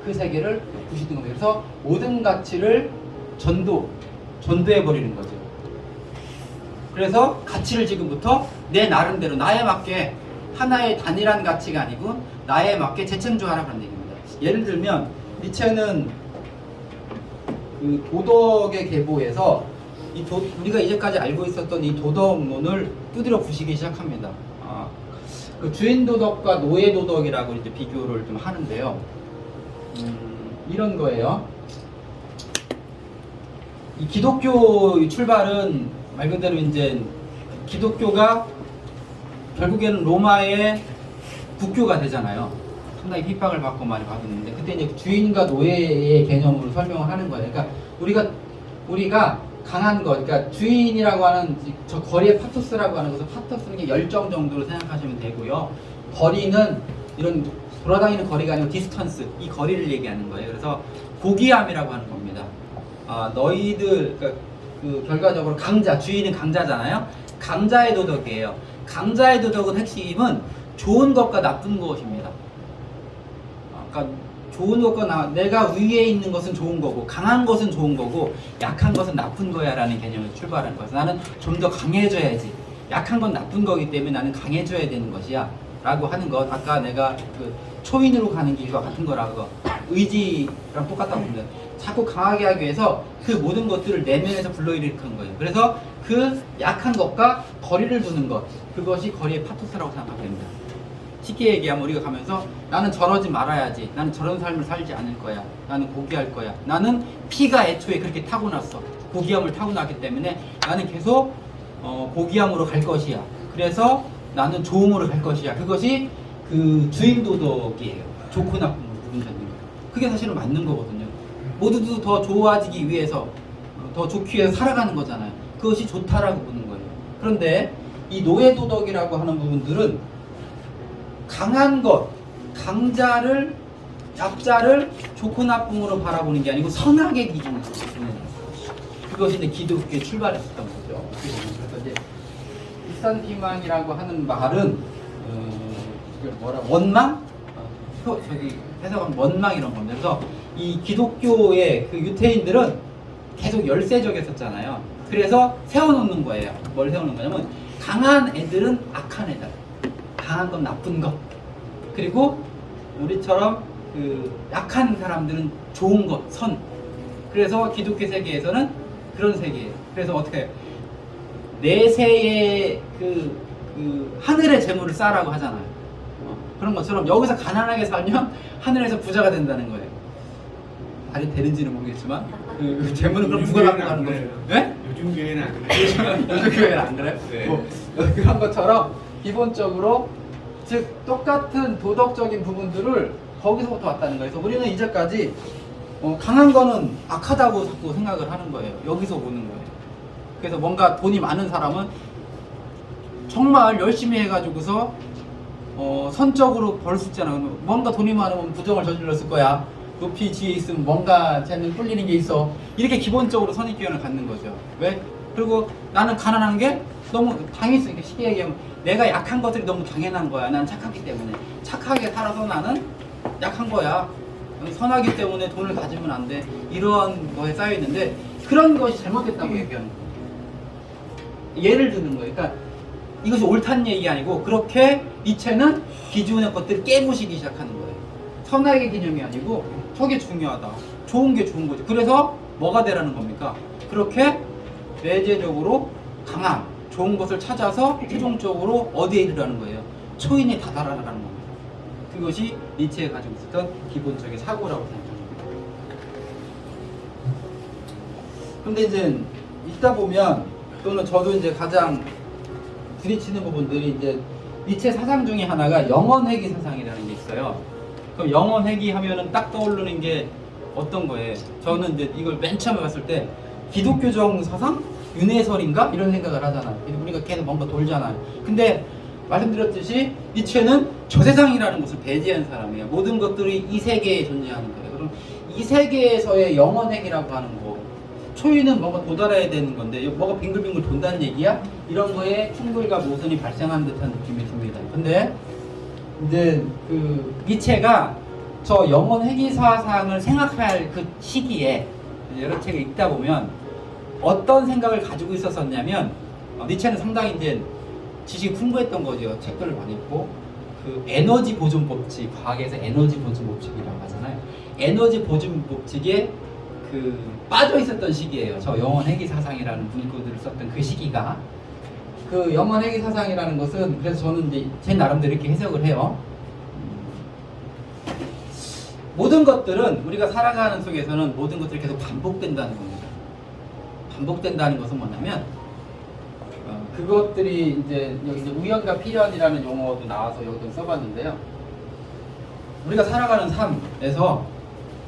그 세계를 부시는 겁니다. 그래서 모든 가치를 전도해 버리는 거죠. 그래서 가치를 지금부터 내 나름대로 나에 맞게, 하나의 단일한 가치가 아니고 나에 맞게 재창조하라 그런 얘기입니다. 예를 들면 니체는 그 도덕의 계보에서 우리가 이제까지 알고 있었던 이 도덕론을 두드려 부시기 시작합니다. 그 주인 도덕과 노예 도덕이라고 이제 비교를 좀 하는데요. 이런 거예요. 이 기독교 출발은 말 그대로 이제 기독교가 결국에는 로마의 국교가 되잖아요. 상당히 핍박을 받고 많이 받았는데 그때 이제 주인과 노예의 개념으로 설명을 하는 거예요. 그러니까 우리가 강한 것, 그러니까 주인이라고 하는 저 거리의 파토스라고 하는 것은 파토스는 게 열정 정도로 생각하시면 되고요. 거리는 이런 돌아다니는 거리가 아니고 디스턴스, 이 거리를 얘기하는 거예요. 그래서 고귀함이라고 하는 겁니다. 너희들 그러니까 그 결과적으로 강자, 주인은 강자잖아요. 강자의 도덕이에요. 강자의 도덕은 핵심은 좋은 것과 나쁜 것입니다. 그러니까 좋은 것과 내가 위에 있는 것은 좋은 거고 강한 것은 좋은 거고 약한 것은 나쁜 거야 라는 개념에서 출발하는 거예요. 나는 좀 더 강해져야지. 약한 건 나쁜 거기 때문에 나는 강해져야 되는 것이야 라고 하는 것. 아까 내가 그 초인으로 가는 길과 같은 거라고 의지랑 똑같다고 봅니다. 자꾸 강하게 하기 위해서 그 모든 것들을 내면에서 불러일으키는 거예요. 그래서 그 약한 것과 거리를 두는 것, 그것이 거리의 파토스라고 생각하면 됩니다. 쉽게 얘기하면 우리가 가면서 나는 저러지 말아야지, 나는 저런 삶을 살지 않을 거야, 나는 고귀할 거야, 나는 피가 애초에 그렇게 타고났어, 고귀함을 타고났기 때문에 나는 계속 고귀함으로 갈 것이야, 그래서 나는 좋음으로 갈 것이야. 그것이 그 주인 도덕이에요. 좋고 나쁨으로 구분되는 거. 그게 사실은 맞는 거거든요. 모두도 더 좋아지기 위해서, 더 좋기 위해서 살아가는 거잖아요. 그것이 좋다라고 보는 거예요. 그런데 이 노예 도덕이라고 하는 부분들은 강한 것, 강자를, 약자를 좋고 나쁨으로 바라보는 게 아니고 선악의 기준으로 보는 거예요. 그것이 이제 기독교의 출발했었던 거죠. 그래서 이제 비싼 희망이라고 하는 말은 원망? 저기 해석하면 원망 이런 겁니다. 그래서 이 기독교의 그 유태인들은 계속 열세적이었었잖아요. 그래서 세워놓는 거예요. 뭘 세워놓는 거냐면 강한 애들은 악한 애들, 강한 건 나쁜 것, 그리고 우리처럼 그 약한 사람들은 좋은 것, 선. 그래서 기독교 세계에서는 그런 세계예요. 그래서 어떻게 해요? 내세의 그 하늘의 재물을 쌓으라고 하잖아요. 그런 것처럼 여기서 가난하게 살면 하늘에서 부자가 된다는 거예요. 말이 되는지는 모르겠지만 그 재물은 그럼 누가 갖고 가는 거예요? 네? 요즘 교회는 안 그래요. 요즘 교회는 안 그래요? 네. 뭐, 그런 것처럼 기본적으로 즉 똑같은 도덕적인 부분들을 거기서부터 왔다는 거예요. 그래서 우리는 이제까지 강한 거는 악하다고 자꾸 생각을 하는 거예요. 여기서 오는 거예요. 그래서 뭔가 돈이 많은 사람은 정말 열심히 해가지고서 선적으로 벌 수 있잖아. 뭔가 돈이 많으면 부정을 저질렀을 거야. 높이 지에 있으면 뭔가 쟤는 뿔리는 게 있어. 이렇게 기본적으로 선입견을 갖는 거죠. 왜? 그리고 나는 가난한 게 너무 당했어. 이렇게 쉽게 얘기하면 내가 약한 것들이 너무 당연한 거야. 난 착하기 때문에. 착하게 살아서 나는 약한 거야. 선하기 때문에 돈을 가지면 안 돼. 이런 거에 쌓여 있는데 그런 것이 잘못됐다고 얘기하는 거예요. 예를 드는 거예요. 그러니까 이것이 옳다는 얘기 아니고 그렇게 니체는 기존의 것들을 깨부시기 시작하는 거예요. 선악의 개념이 아니고 저게 중요하다. 좋은 게 좋은 거지. 그래서 뭐가 되라는 겁니까? 그렇게 내재적으로 강한 좋은 것을 찾아서 최종적으로 어디에 이르라는 거예요? 초인에 다다라는 겁니다. 그것이 니체가 가지고 있었던 기본적인 사고라고 생각합니다. 근데 이제 읽다 보면 또는 저도 이제 가장 부딪히는 부분들이 이제 니체 사상 중에 하나가 영원회귀 사상이라는 게 있어요. 그럼 영원회귀 하면은 딱 떠오르는 게 어떤 거예요? 저는 이제 이걸 맨 처음에 봤을 때 기독교적 사상? 윤회설인가? 이런 생각을 하잖아요. 우리가 계속 뭔가 돌잖아요. 근데 말씀드렸듯이 니체는 저 세상이라는 것을 배제한 사람이에요. 모든 것들이 이 세계에 존재하는 거예요. 그럼 이 세계에서의 영원회귀라고 하는 거, 초인은 뭐가 도달해야 되는 건데 뭐가 빙글빙글 돈다는 얘기야? 이런 거에 충돌과 모순이 발생하는 듯한 느낌이 듭니다. 근데 이제 그 니체가 저 영원회귀 사상을 생각할 그 시기에 여러 책을 읽다 보면 어떤 생각을 가지고 있었었냐면 니체는 상당히 이제 지식이 풍부했던 거죠. 책들을 많이 읽고 그 에너지 보존 법칙, 과학에서 에너지 보존 법칙이라고 하잖아요. 에너지 보존 법칙에 그 빠져 있었던 시기예요. 저 영원회귀 사상이라는 문구들을 썼던 그 시기가. 그 영원회귀 사상이라는 것은 그래서 저는 이제 제 나름대로 이렇게 해석을 해요. 모든 것들은 우리가 살아가는 속에서는 모든 것들이 계속 반복된다는 겁니다. 반복된다는 것은 뭐냐면 그것들이 이제 여기 이제 우연과 필연이라는 용어도 나와서 여기도 써봤는데요. 우리가 살아가는 삶에서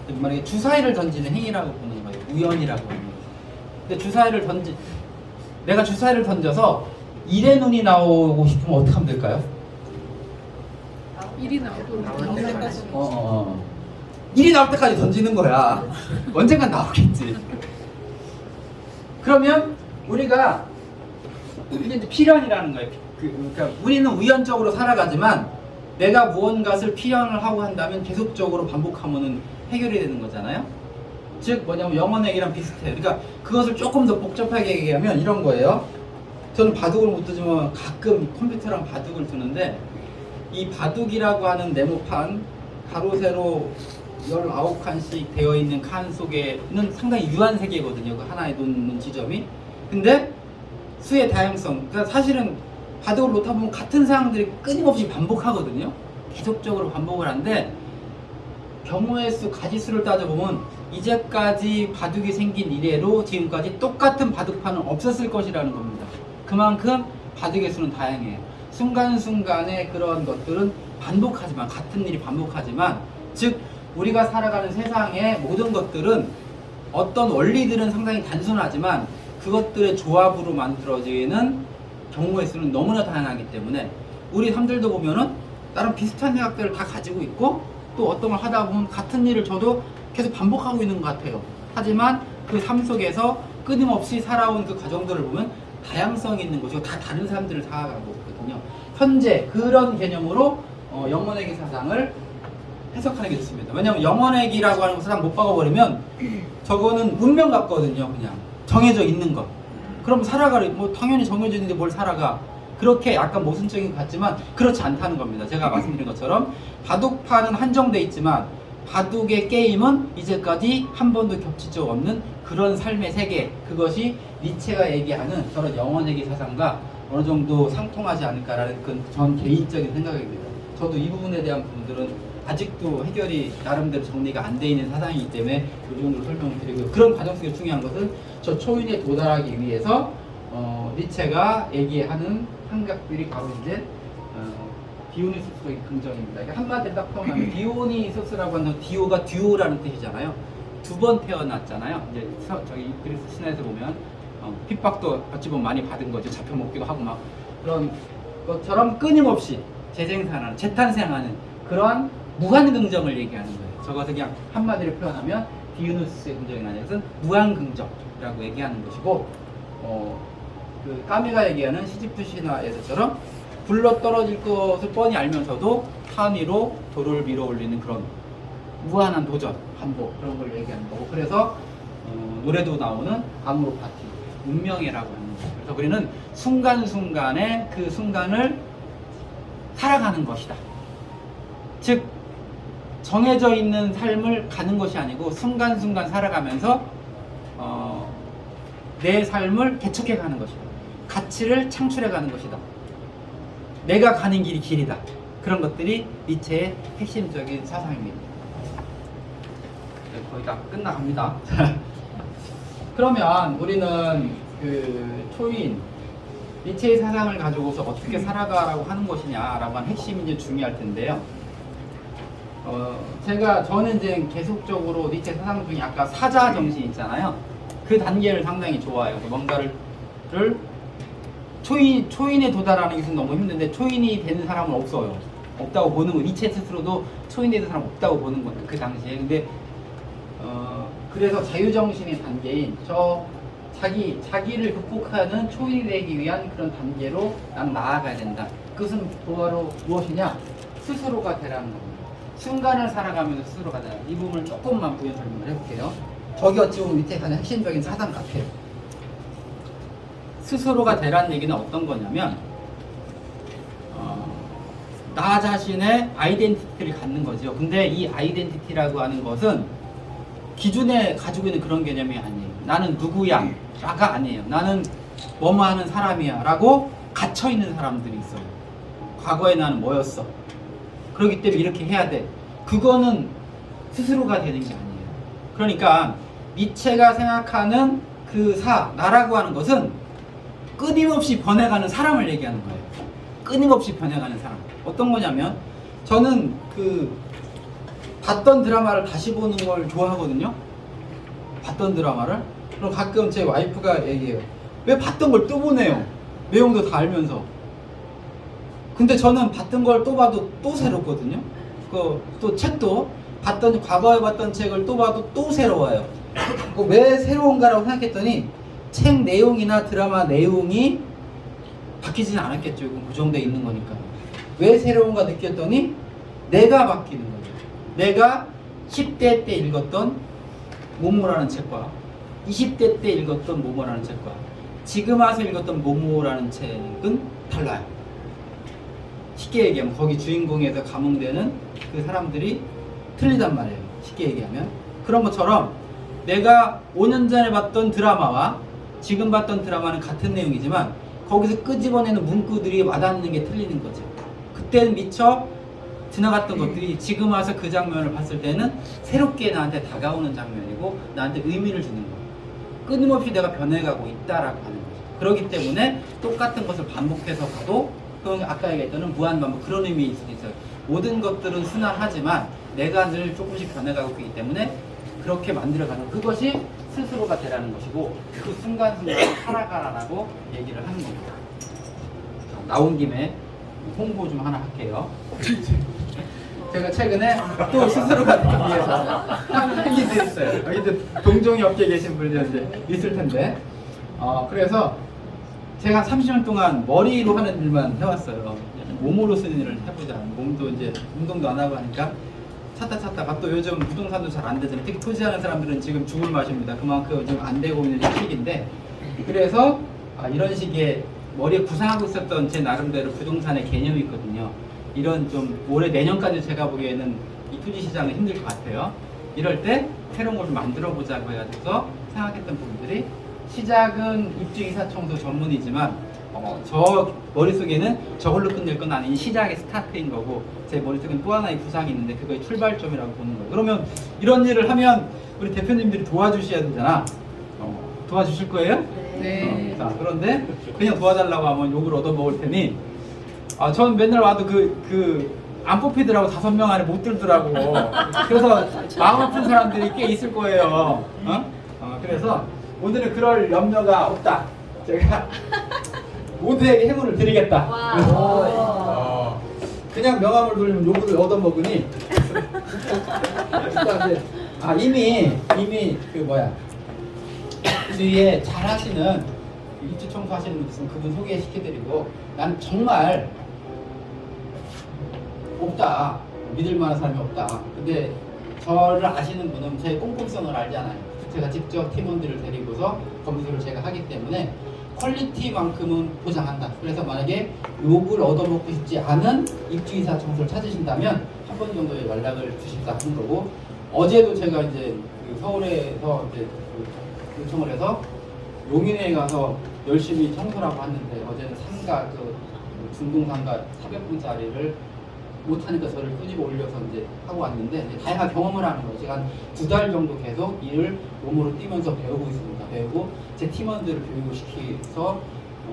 만약에 주사위를 던지는 행위라고 보는 거예요. 우연이라고 하는 거예요. 근데 내가 주사위를 던져서 1의 눈이 나오고 싶으면 어떻게 하면 될까요? 일이 나오고 어. 1이 나올 때까지 던지는 거야. 언젠간 나오겠지. 그러면 우리가 이게 이제 필연이라는 거예요. 그러니까 우리는 우연적으로 살아가지만 내가 무언가를 필연을 하고 한다면 계속적으로 반복하면은 해결이 되는 거잖아요. 즉 뭐냐면 영혼액이랑 비슷해요. 그러니까 그것을 조금 더 복잡하게 얘기하면 이런 거예요. 저는 바둑을 못 두지만 가끔 컴퓨터랑 바둑을 두는데 이 바둑이라고 하는 네모판 가로 세로 19칸씩 되어 있는 칸 속에는 상당히 유한 세계거든요. 그 하나에 놓는 지점이. 근데 수의 다양성, 그러니까 사실은 바둑을 놓다 보면 같은 상황들이 끊임없이 반복하거든요. 계속적으로 반복을 하는데 경우의 수, 가지수를 따져보면 이제까지 바둑이 생긴 이래로 지금까지 똑같은 바둑판은 없었을 것이라는 겁니다. 그만큼 바둑의 수는 다양해요. 순간순간의 그런 것들은 반복하지만, 같은 일이 반복하지만, 즉 우리가 살아가는 세상의 모든 것들은 어떤 원리들은 상당히 단순하지만 그것들의 조합으로 만들어지는 경우의 수는 너무나 다양하기 때문에 우리 삶들도 보면은 나름 비슷한 생각들을 다 가지고 있고 또 어떤 걸 하다 보면 같은 일을 저도 계속 반복하고 있는 것 같아요. 하지만 그 삶 속에서 끊임없이 살아온 그 과정들을 보면 다양성이 있는 것이고 다 다른 사람들을 살아가고 있거든요. 현재 그런 개념으로 영혼의기 사상을 해석하는 게 좋습니다. 왜냐하면 영혼의기라고 하는 것을 못 박아버리면 저거는 운명 같거든요. 그냥 정해져 있는 것. 그럼 살아가리 뭐 당연히 정해져 있는데 뭘 살아가. 그렇게 약간 모순적인 것 같지만 그렇지 않다는 겁니다. 제가 말씀드린 것처럼 바둑판은 한정돼 있지만 바둑의 게임은 이제까지 한 번도 겹칠 적 없는 그런 삶의 세계, 그것이 니체가 얘기하는 저런 영혼의기 사상과 어느 정도 상통하지 않을까라는 그 전 개인적인 생각입니다. 저도 이 부분에 대한 부분들은 아직도 해결이 나름대로 정리가 안 돼 있는 사상이기 때문에 이 정도로 설명을 드리고요. 그런 과정 속에 중요한 것은 저 초인에 도달하기 위해서 니체가 얘기하는 한각들이 바로 이제 디오니소스의 긍정입니다. 이게 한마디로 딱 표현하면 디오니소스라고 하는 디오가 듀오라는 뜻이잖아요. 두 번 태어났잖아요. 이제 저기 그리스 신화에서 보면 핍박도 어찌 보면 많이 받은 거죠. 잡혀먹기도 하고 막 그런 것처럼 끊임없이 재생산하는, 재탄생하는 그러한 무한 긍정을 얘기하는 거예요. 저것을 그냥 한마디로 표현하면 디오니소스의 긍정이라는 것은 무한 긍정이라고 얘기하는 것이고, 그 까미가 얘기하는 시지프 신화에서처럼 굴러 떨어질 것을 뻔히 알면서도 산 위로 돌을 밀어 올리는 그런 무한한 도전, 반복 그런 걸 얘기하는 거고, 그래서 노래도 나오는 아무로 파티, 운명이라고 하는 거예요. 그래서 우리는 순간순간의 그 순간을 살아가는 것이다. 즉 정해져 있는 삶을 가는 것이 아니고 순간순간 살아가면서 내 삶을 개척해 가는 것이다. 가치를 창출해 가는 것이다. 내가 가는 길이 길이다. 그런 것들이 니체의 핵심적인 사상입니다. 네, 거의 다 끝나갑니다. 그러면 우리는 그 초인 니체의 사상을 가지고서 어떻게 살아가라고 하는 것이냐라고 하는 핵심이 이제 중요할 텐데요. 저는 이제 계속적으로 니체 사상 중에 아까 사자 정신 있잖아요. 그 단계를 상당히 좋아해요. 뭔가를 초인에 도달하는 것은 너무 힘든데 초인이 되는 사람은 없어요. 없다고 보는 거. 니체 스스로도 초인이 되는 사람 없다고 보는 거예요. 그 당시에. 근데 그래서 자유정신의 단계인 자기를 극복하는 초인이 되기 위한 그런 단계로 난 나아가야 된다. 그것은 바로 무엇이냐? 스스로가 되라는 겁니다. 순간을 살아가면서 스스로가 되라. 이 부분을 조금만 부연 설명을 해볼게요. 저기 어찌 보면 밑에 가장 핵심적인 사상 같아요. 스스로가 되라는 얘기는 어떤 거냐면 나 자신의 아이덴티티를 갖는 거죠. 근데 이 아이덴티티라고 하는 것은 기존에 가지고 있는 그런 개념이 아니에요. 나는 누구야? 라가 아니에요. 나는 뭐뭐 하는 사람이야 라고 갇혀있는 사람들이 있어요. 과거에 나는 뭐였어? 그렇기 때문에 이렇게 해야 돼. 그거는 스스로가 되는 게 아니에요. 그러니까 니체가 생각하는 그 나라고 하는 것은 끊임없이 변해가는 사람을 얘기하는 거예요. 끊임없이 변해가는 사람. 어떤 거냐면 저는 그 봤던 드라마를 다시 보는 걸 좋아하거든요. 봤던 드라마를. 그럼 가끔 제 와이프가 얘기해요. 왜 봤던 걸 또 보네요. 내용도 다 알면서. 근데 저는 봤던 걸 또 봐도 또 새롭거든요. 또 책도 과거에 봤던 책을 또 봐도 또 새로워요. 왜 새로운가라고 생각했더니 책 내용이나 드라마 내용이 바뀌지는 않았겠죠. 고정되어 있는 거니까. 왜 새로운가 느꼈더니 내가 바뀌는 거죠. 내가 10대 때 읽었던 모모라는 책과 20대 때 읽었던 모모라는 책과 지금 와서 읽었던 모모라는 책은 달라요. 쉽게 얘기하면 거기 주인공에서 감흥되는 그 사람들이 틀리단 말이에요. 쉽게 얘기하면. 그런 것처럼 내가 5년 전에 봤던 드라마와 지금 봤던 드라마는 같은 내용이지만 거기서 끄집어내는 문구들이 와닿는 게 틀리는 거죠. 그때는 미처 지나갔던 것들이 지금 와서 그 장면을 봤을 때는 새롭게 나한테 다가오는 장면이고 나한테 의미를 주는 거예요. 끊임없이 내가 변해가고 있다라고 하는 거죠. 그렇기 때문에 똑같은 것을 반복해서 봐도 그건 아까 얘기했던 무한반복 그런 의미일 수도 있어요. 모든 것들은 순환하지만 내가 늘 조금씩 변해가고 있기 때문에 그렇게 만들어가는 그것이 스스로가 되라는 것이고 그 순간순간 살아가라라고 얘기를 하는 겁니다. 나온 김에 홍보 좀 하나 할게요. 제가 최근에 또 스스로가 되기 위해서 하는 행위들이 있어요. 여기 동종이 업계에 계신 분들 이제 있을 텐데 그래서 제가 30년 동안 머리로 하는 일만 해왔어요. 몸으로 쓰는 일을 해보자. 몸도 이제 운동도 안 하고 하니까 찾다가 또 요즘 부동산도 잘 안 되잖아요. 특히 투자하는 사람들은 지금 죽을 맛입니다. 그만큼 지금 안 되고 있는 시기인데 그래서 이런 식의 머리에 구상하고 있었던 제 나름대로 부동산의 개념이 있거든요. 이런 좀 올해 내년까지 제가 보기에는 이 투지 시장은 힘들 것 같아요. 이럴 때 새로운 걸 좀 만들어 보자고 해가지고 생각했던 부분들이 시작은 입주이사 청소 전문이지만 저 머릿속에는 저걸로 끝낼 건 아닌 시작의 스타트인 거고 제 머릿속에는 또 하나의 구상이 있는데 그거의 출발점이라고 보는 거예요. 그러면 이런 일을 하면 우리 대표님들이 도와주셔야 되잖아. 도와주실 거예요? 네. 자, 그런데 그냥 도와달라고 하면 욕을 얻어먹을 테니 전 맨날 와도 안 뽑히더라고. 5명 안에 못 들더라고. 그래서 마음 아픈 사람들이 꽤 있을 거예요. 그래서 오늘은 그럴 염려가 없다. 제가 모두에게 행운을 드리겠다. 그래서 그냥 명함을 돌리면 욕을 얻어먹으니 이미 주위에 잘 하시는 입주 청소 하시는 분 있으면 그분 소개시켜드리고 난 정말 없다. 믿을 만한 사람이 없다. 근데 저를 아시는 분은 제 꼼꼼성을 알잖아요. 제가 직접 팀원들을 데리고서 검수를 제가 하기 때문에 퀄리티만큼은 보장한다. 그래서 만약에 욕을 얻어먹고 싶지 않은 입주이사 청소를 찾으신다면 한 번 정도의 연락을 주십사 하는 거고 어제도 제가 이제 서울에서 이제 요청을 해서 용인에 가서 열심히 청소를 하고 왔는데 어제는 상가 중동상가 400분짜리를 못하니까 저를 끄집어 올려서 이제 하고 왔는데 이제 다양한 경험을 하는 거예요. 제가 한 2달 정도 계속 일을 몸으로 뛰면서 배우고 있습니다. 배우고 제 팀원들을 교육시켜서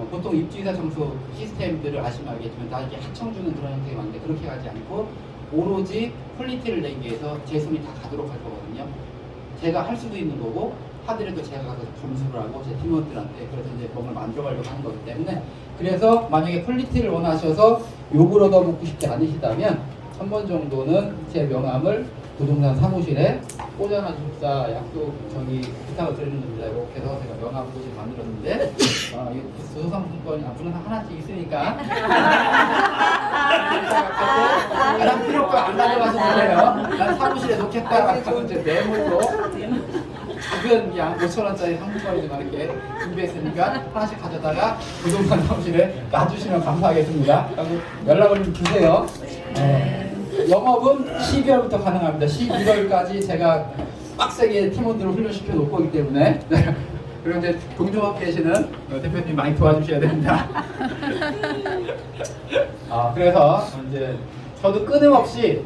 보통 입주이사 청소 시스템들을 아시면 알겠지만 다 이렇게 하청 주는 그런 형태가 많은데 그렇게 가지 않고 오로지 퀄리티를 내기 위해서 제 손이 다 가도록 할 거거든요. 제가 할 수도 있는 거고 하더라도 제가 가서 검수를 하고 제 팀원들한테 그래서 이제 뭔가 만들어가려고 하는 거기 때문에 그래서 만약에 퀄리티를 원하셔서 욕을 얻어먹고 싶지 않으시다면 한 번 정도는 제 명함을 부동산 사무실에 꽂아놔 주십사 약속 부탁을 드리는 겁니다. 이렇게 해서 제가 명함 소식 만들었는데 부동산분권이 앞으로는 하나씩 있으니까 난 필요가 안 가져가서 그래요. 난 사무실에 놓겠다라고 하면 제 메모로 작은 양 5,000원짜리 상품권을 좀 이렇게 준비했으니까 하나씩 가져다가 부동산 사무실에 놔주시면 감사하겠습니다. 연락을 좀 주세요. 영업은 12월부터 가능합니다. 11월까지 제가 빡세게 팀원들을 훈련시켜 놓을 거기 때문에 그리고 이제 동종업계에 계시는 대표님 많이 도와주셔야 됩니다. 그래서 이제 저도 끊임없이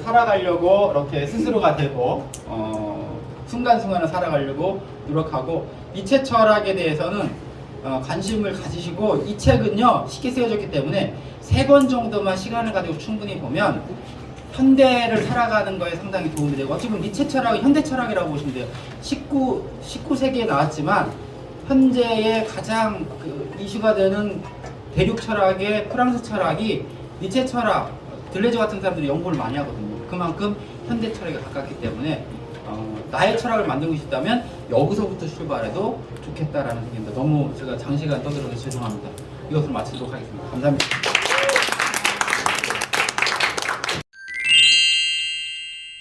살아가려고 이렇게 스스로가 되고 순간순간을 살아가려고 노력하고 이체 철학에 대해서는 관심을 가지시고 이 책은요 쉽게 쓰여졌기 때문에 3번 정도만 시간을 가지고 충분히 보면 현대를 살아가는 거에 상당히 도움이 되고, 어찌 보면 니체 철학이 현대 철학이라고 보시면 돼요. 19세기에 나왔지만 현재의 가장 그 이슈가 되는 대륙 철학의 프랑스 철학이 니체 철학, 들레즈 같은 사람들이 연구를 많이 하거든요. 그만큼 현대 철학에 가깝기 때문에 나의 철학을 만들고 싶다면 여기서부터 출발해도 좋겠다라는 생각입니다. 너무 제가 장시간 떠들어서 죄송합니다. 이것으로 마치도록 하겠습니다. 감사합니다.